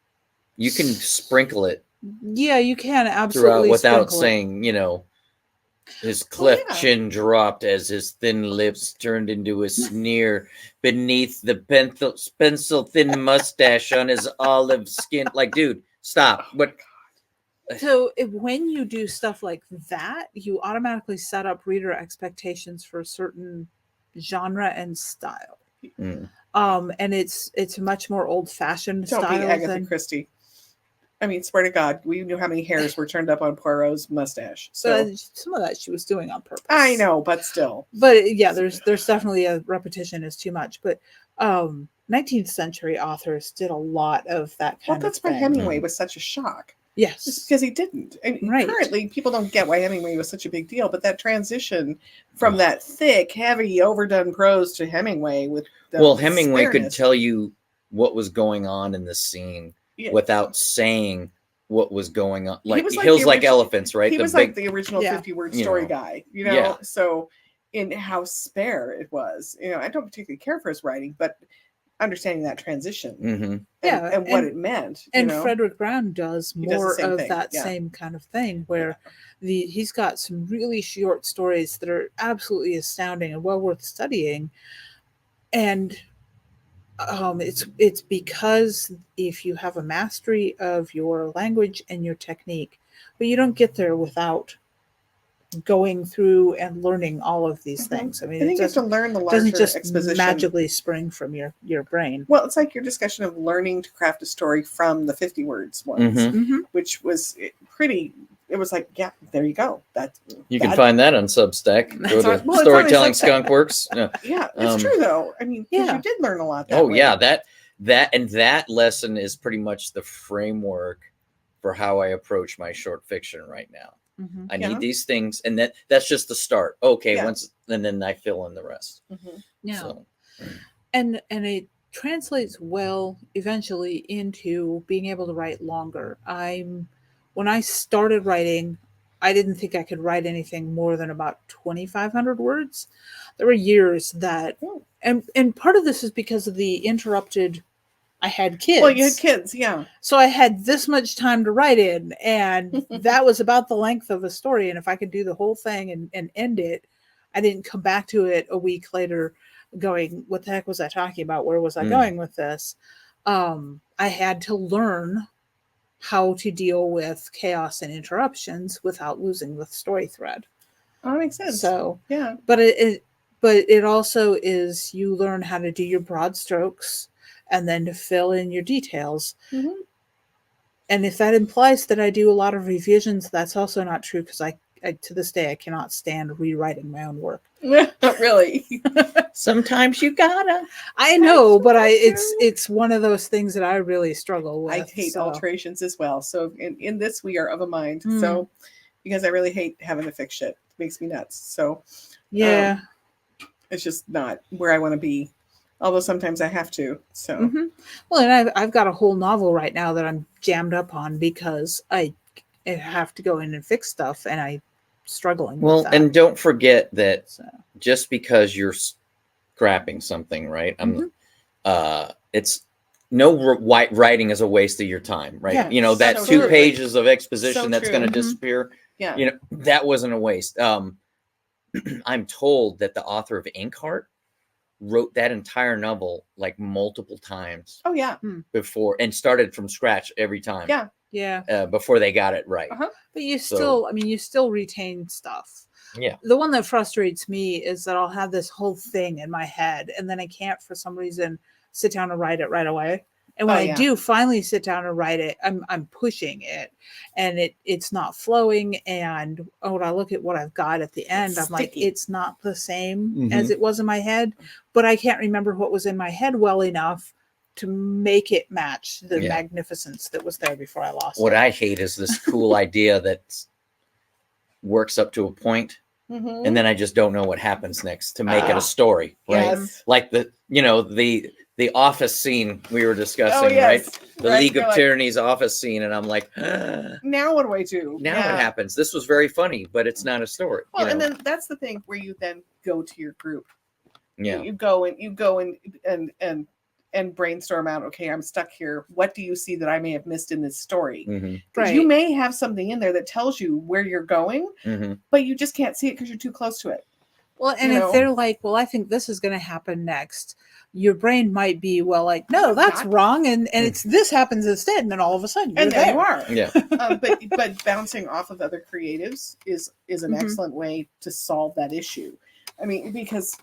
You can sprinkle it Yeah, you can throughout absolutely without sprinkle it. saying, his cleft yeah. chin dropped as his thin lips turned into a sneer beneath the pencil thin mustache on his olive skin. Like, dude, stop. What? So when you do stuff like that, you automatically set up reader expectations for a certain genre and style. Mm. And it's a much more old-fashioned Don't be style Agatha than Christie. I mean, swear to God, we knew how many hairs were turned up on Poirot's mustache. So some of that she was doing on purpose. I know, but still. But yeah, there's definitely a repetition is too much. But 19th century authors did a lot of that Well, kind that's of why thing. Hemingway was such a shock. Yes. Just because he didn't. And Right. currently, people don't get why Hemingway was such a big deal. But that transition from that thick, heavy, overdone prose to Hemingway with Hemingway could spareness. tell you what was going on in the scene Yeah. without saying what was going on. Like, was like Hills the Like original- Elephants, right? He was like the original Yeah. 50-word You story know, guy, yeah. So in how spare it was, I don't particularly care for his writing, but understanding that transition Mhm. and what it meant. And Frederick Brown does He does the more same of thing, that yeah. same kind of thing where he's got some really short stories that are absolutely astounding and well worth studying. And it's because if you have a mastery of your language and your technique, but you don't get there without going through and learning all of these things. I mean, I think it you have to doesn't, learn the doesn't larger just exposition. magically spring from your brain. Well, it's like your discussion of learning to craft a story from the 50 words ones, Mhm. Mm-hmm. which was pretty. It was like, yeah, there you go. You can find that on Substack. Go Well, to it's on Storytelling Substack. Skunk Works. Yeah. Yeah, it's true though. I mean, 'cause Yeah. you did learn a lot. That Oh way. yeah, that lesson is pretty much the framework for how I approach my short fiction right now. Mm-hmm. I Yeah. need these things, and that's just the start. Okay, Yeah. and then I fill in the rest. Mhm. Yeah. So, And it translates well eventually into being able to write longer. When I started writing, I didn't think I could write anything more than about 2,500 words. There were years that, and part of this is because of the interrupted. I had kids. Well, you had kids, yeah. So I had this much time to write in, and that was about the length of a story. And if I could do the whole thing and end it, I didn't come back to it a week later going, what the heck was I talking about? Where was I going with this? I had to learn how to deal with chaos and interruptions without losing the story thread. Oh, that makes sense. So, yeah. but it also is, you learn how to do your broad strokes and then to fill in your details. Mm-hmm. And if that implies that I do a lot of revisions, that's also not true, because I to this day I cannot stand rewriting my own work. Really. sometimes you gotta. I know, but it's one of those things that I really struggle with. I hate so. alterations as well. So in this, we are of a mind. So because I really hate having to fix shit. It makes me nuts. So Yeah. It's just not where I want to be. Although sometimes I have to. So Well, and I've got a whole novel right now that I'm jammed up on because I have to go in and fix stuff, and I'm struggling with that. And don't forget that So. just because you're scrapping something, right? It's writing is a waste of your time, right? Yeah, that so 2 true. pages of exposition So that's true. going to disappear. yeah. That wasn't a waste. I'm told that the author of Inkheart wrote that entire novel like multiple times Oh yeah. before, and started from scratch every time. Yeah. Yeah. Before they got it right. Uh-huh. But you So- still, you still retain stuff. Yeah. The one that frustrates me is that I'll have this whole thing in my head, and then I can't, for some reason, sit down and write it right away. And when Oh, I yeah. do finally sit down and write it, I'm pushing it, and it's not flowing. And when I look at what I've got at the end, I'm like, sticky. it's not the same as it was in my head. But I can't remember what was in my head well enough to make it match the magnificence that was there before I lost What it. I hate is this cool idea that works up to a point, Mhm. and then I just don't know what happens next to make it a story, right? Yes. Like the office scene we were discussing, Oh yes. right? The Right, League you're of like, Tyranny's office scene, and I'm like, now Now what do I do? what happens? This was very funny, but it's not a story. Well, and then that's the thing where you then go to your group. yeah, You go and and brainstorm out, okay, I'm stuck here. What do you see that I may have missed in this story? Mm-hmm. Because you may have something in there that tells you where you're going, Mm-hmm. but you just can't see it because you're too close to it. Well, and if they're like, well, I think this is going to happen next, your brain might be, well, like, no, that's wrong. And it's this happens instead. And then all of a sudden, you're and there there. you are. Yeah. But bouncing off of other creatives is an excellent way to solve that issue. I mean, because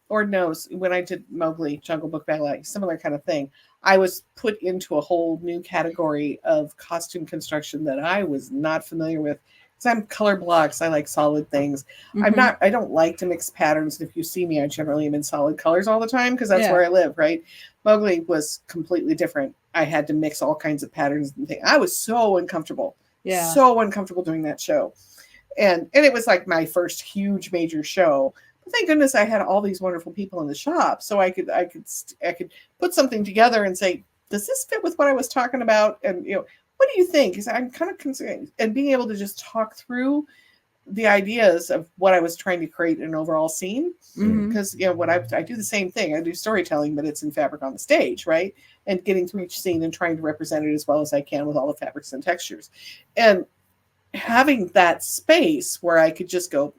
Lord knows when I did Mowgli Jungle Book Ballet, similar kind of thing. I was put into a whole new category of costume construction that I was not familiar with. Because I'm color blocks, I like solid things. I don't like to mix patterns. And if you see me, I generally am in solid colors all the time because that's where I live, right? Mowgli was completely different. I had to mix all kinds of patterns and things. I was so uncomfortable. Yeah. So uncomfortable doing that show. And it was like my first huge major show. But thank goodness I had all these wonderful people in the shop. So I could put something together and say, does this fit with what I was talking about? And what do you think? Because I'm kind of concerned, and being able to just talk through the ideas of what I was trying to create in an overall scene. Because what I do the same thing. I do storytelling, but it's in fabric on the stage, right? And getting through each scene and trying to represent it as well as I can with all the fabrics and textures. And having that space where I could just go,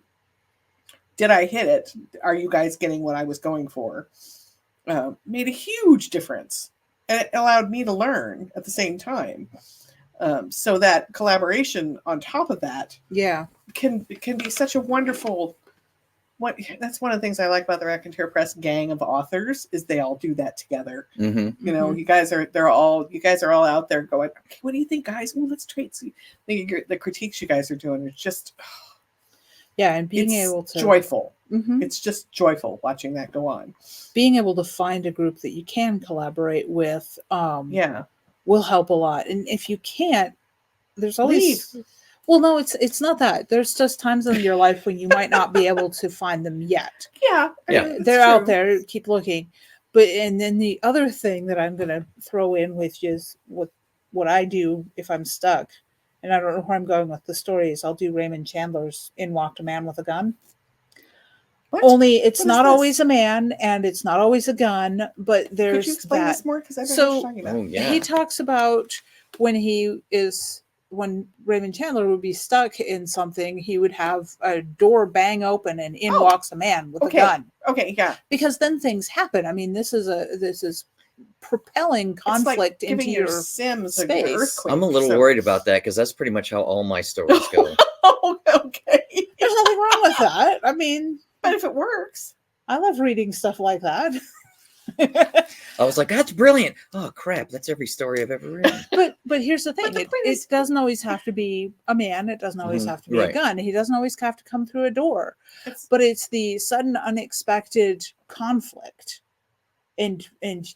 did I hit it? Are you guys getting what I was going for? Made a huge difference. And it allowed me to learn at the same time. So that collaboration on top of that can be such a wonderful that's one of the things I like about the Raconteur Press gang of authors is they all do that together. You guys are all out there going, okay, what do you think, guys? Well, let's trade. The critiques you guys are doing is just and being able to joyful. It's just joyful watching that go on. Being able to find a group that you can collaborate with will help a lot. And if you can't, there's always well, no, it's not that. There's just times in your life when you might not be able to find them yet. They're out there. Keep looking. But and then the other thing that I'm going to throw in, which is what I do if I'm stuck, and I don't know where I'm going with the stories. I'll do Raymond Chandler's In Walked a Man with a Gun. What? Only it's not always a man and it's not always a gun, but there's Could you explain this more? Because I don't know what you're talking about. He talks about when Raymond Chandler would be stuck in something, he would have a door bang open and in walks a man with a gun. Okay, yeah. Because then things happen. I mean, this is propelling conflict like into your Sims space. I'm a little worried about that because that's pretty much how all my stories go. Okay. There's nothing wrong with that. I mean, but if it works, I love reading stuff like that. I was like, that's brilliant. Oh crap, that's every story I've ever written. But here's the thing. It doesn't always have to be a man. It doesn't always have to be a gun. He doesn't always have to come through a door. But it's the sudden unexpected conflict and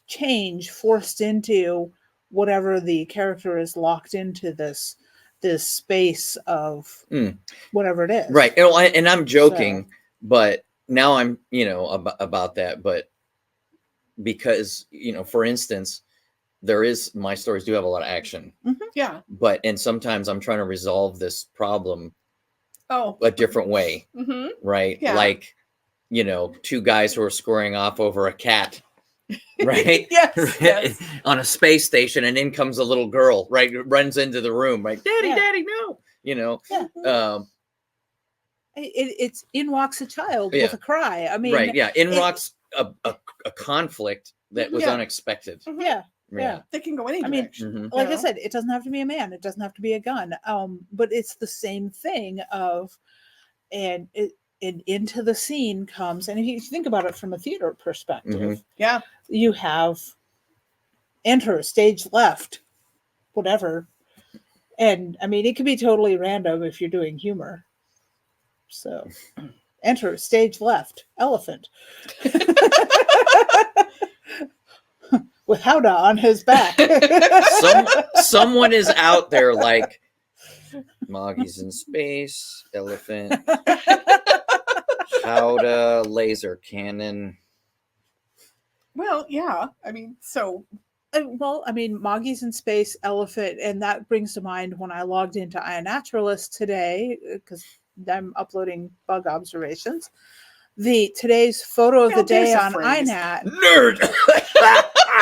change forced into whatever the character is locked into this space of whatever it is. Right. And I'm joking, but now I'm, about that, but because, for instance, my stories do have a lot of action. Yeah. And sometimes I'm trying to resolve this problem a different way. Right. Yeah. Like, two guys who are squaring off over a cat. Right. Yes. On a space station, and in comes a little girl, right? Runs into the room, right? Daddy, no. It's in walks a child with a cry. I mean, right. Yeah. In walks a conflict that was unexpected. Yeah. They can go any direction. Like I said, it doesn't have to be a man. It doesn't have to be a gun. But it's the same thing and into the scene comes, and if you think about it from a theater perspective, you have enter, stage left, whatever. And I mean, it could be totally random if you're doing humor. So enter, stage left, elephant. With Howdah on his back. Someone is out there like Moggy's in space, elephant, Howdah, laser cannon. Well, yeah. I mean, so. Moggy's in space, elephant, and that brings to mind when I logged into iNaturalist today, because I'm uploading bug observations. today's photo of Now the day there's a on phrase. iNat. Nerd.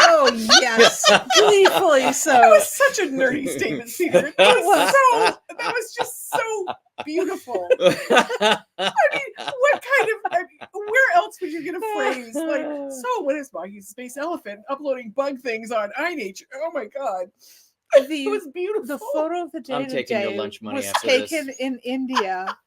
Oh yes, gleefully That so. was such a nerdy statement, Cedar. That was just so beautiful. I mean, where else would you get a phrase like, so what is Moggy's space elephant uploading bug things on iNature? Oh my God. It was beautiful. The photo of the day I'm taking your today lunch money was after taken this. in India,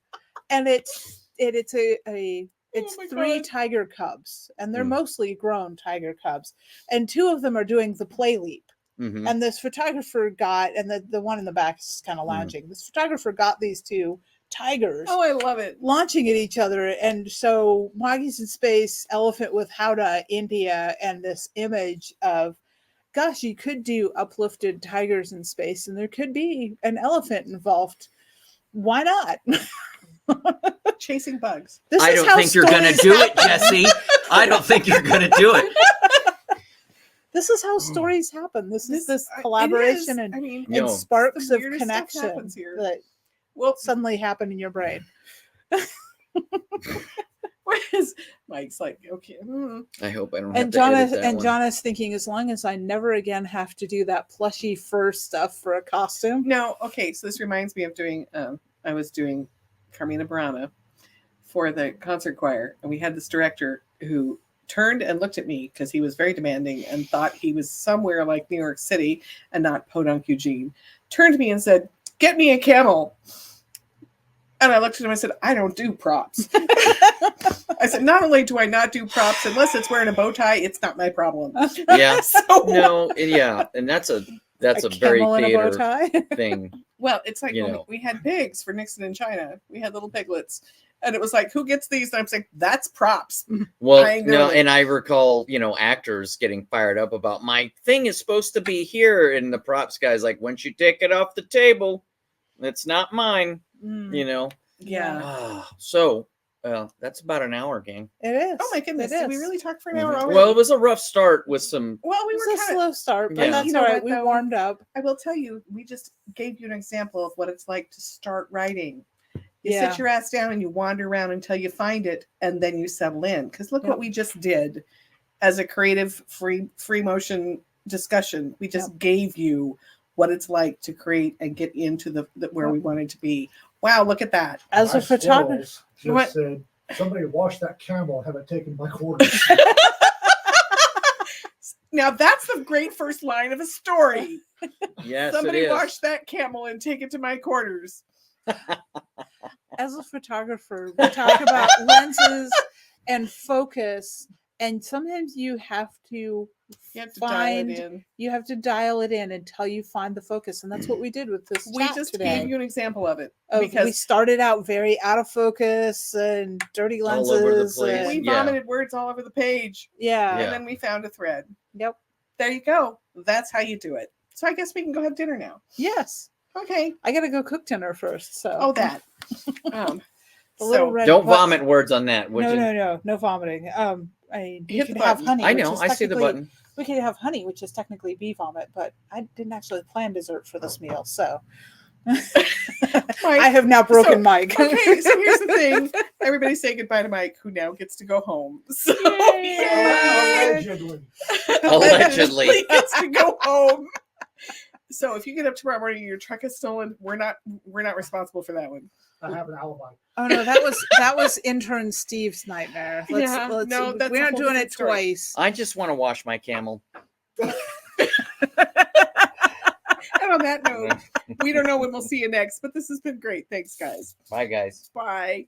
and it's it's 3 God. tiger cubs, and they're Hmm. mostly grown tiger cubs, and 2 of them are doing the play leap. Mhm. And this photographer got, and the one in the back is kind of lounging. This photographer got these 2 tigers Oh, I love it. launching at each other, and so Moggy's in space, elephant with Howdah, India, and this image of, gosh, you could do uplifted tigers in space, and there could be an elephant involved. Why not? Chasing bugs. This I is don't how think you're gonna stories do it, happen. Jesse. I don't think you're gonna do it. This is how stories happen. This is this It collaboration is. and, I mean, and No. sparks the of weirdest stuff connection happens here. that well, suddenly happen in your brain. whereas Mike's like, okay. I hope I don't have And to edit Jonna that and one. Jonna's thinking, as long as I never again have to do that plushy fur stuff for a costume. No, okay. So this reminds me of doing. I was doing Carmina Burana for the concert choir, and we had this director who turned and looked at me because he was very demanding and thought he was somewhere like New York City and not Podunk, Eugene. Turned to me and said, "Get me a camel." And I looked at him and said, "I don't do props." I said, "Not only do I not do props, unless it's wearing a bow tie, it's not my problem." Yeah. So, No, yeah, and that's a very camel in a bow theater tie. thing. well, it's like You when know. we had pigs for Nixon in China. We had little piglets. And it was like, who gets these? And I'm saying, that's props. Well, I no, know. and I recall, actors getting fired up about my thing is supposed to be here, and the props guy's like, once you take it off the table, it's not mine, Mm, Yeah. So, that's about an hour, gang. it is. Oh my goodness. It Did we is. really talk for an hour Mhm. already? Well, it was a rough start with some. Well, we It were was a kind of. slow start, but Yeah. that's You know all right. what, We though? warmed up. I will tell you, we just gave you an example of what it's like to start writing. You Yeah. sit your ass down and you wander around until you find it, and then you settle in. Because look Yep. what we just did as a creative free motion discussion. We just gave you what it's like to create and get into the where Yep. we wanted to be. Wow, look at that. As My a photographer, squirrels What? just said, somebody wash that camel, have it taken by quarters. Now that's the great first line of a story. Yes, Somebody it is. wash that camel and take it to my quarters. as a photographer, we talk about lenses and focus, and sometimes you have to You have to find dial it in. you have to dial it in until you find the focus, and that's what we did with this We chat just today. gave you an example of it We because started out very out of focus and dirty All over the lenses. place. we and- Yeah. vomited words all over the page, yeah. Yeah. and then we found a thread. Yep. There you go. That's how you do it. So I guess we can go have dinner now. Yes. Okay. I gotta go cook dinner first. So Oh, that. the little So red Don't button- vomit words on that, would you? No vomiting. I mean, you Hit can the have button. honey. I which know. is I see the technically- button. We could have honey, which is technically bee vomit, but I didn't actually plan dessert for this meal, so I have now broken Mike. Okay, so here's the thing. Everybody say goodbye to Mike, who now gets to go home. So Yay! Allegedly. Allegedly. gets to go home. So if you get up tomorrow morning and your truck is stolen, we're not responsible for that one. I have an alibi. Oh no, that was intern Steve's nightmare. Yeah, no, that's we're a not whole doing different it story. twice. I just want to wash my camel. And on that note, we don't know when we'll see you next, but this has been great. Thanks, guys. Bye, guys. Bye.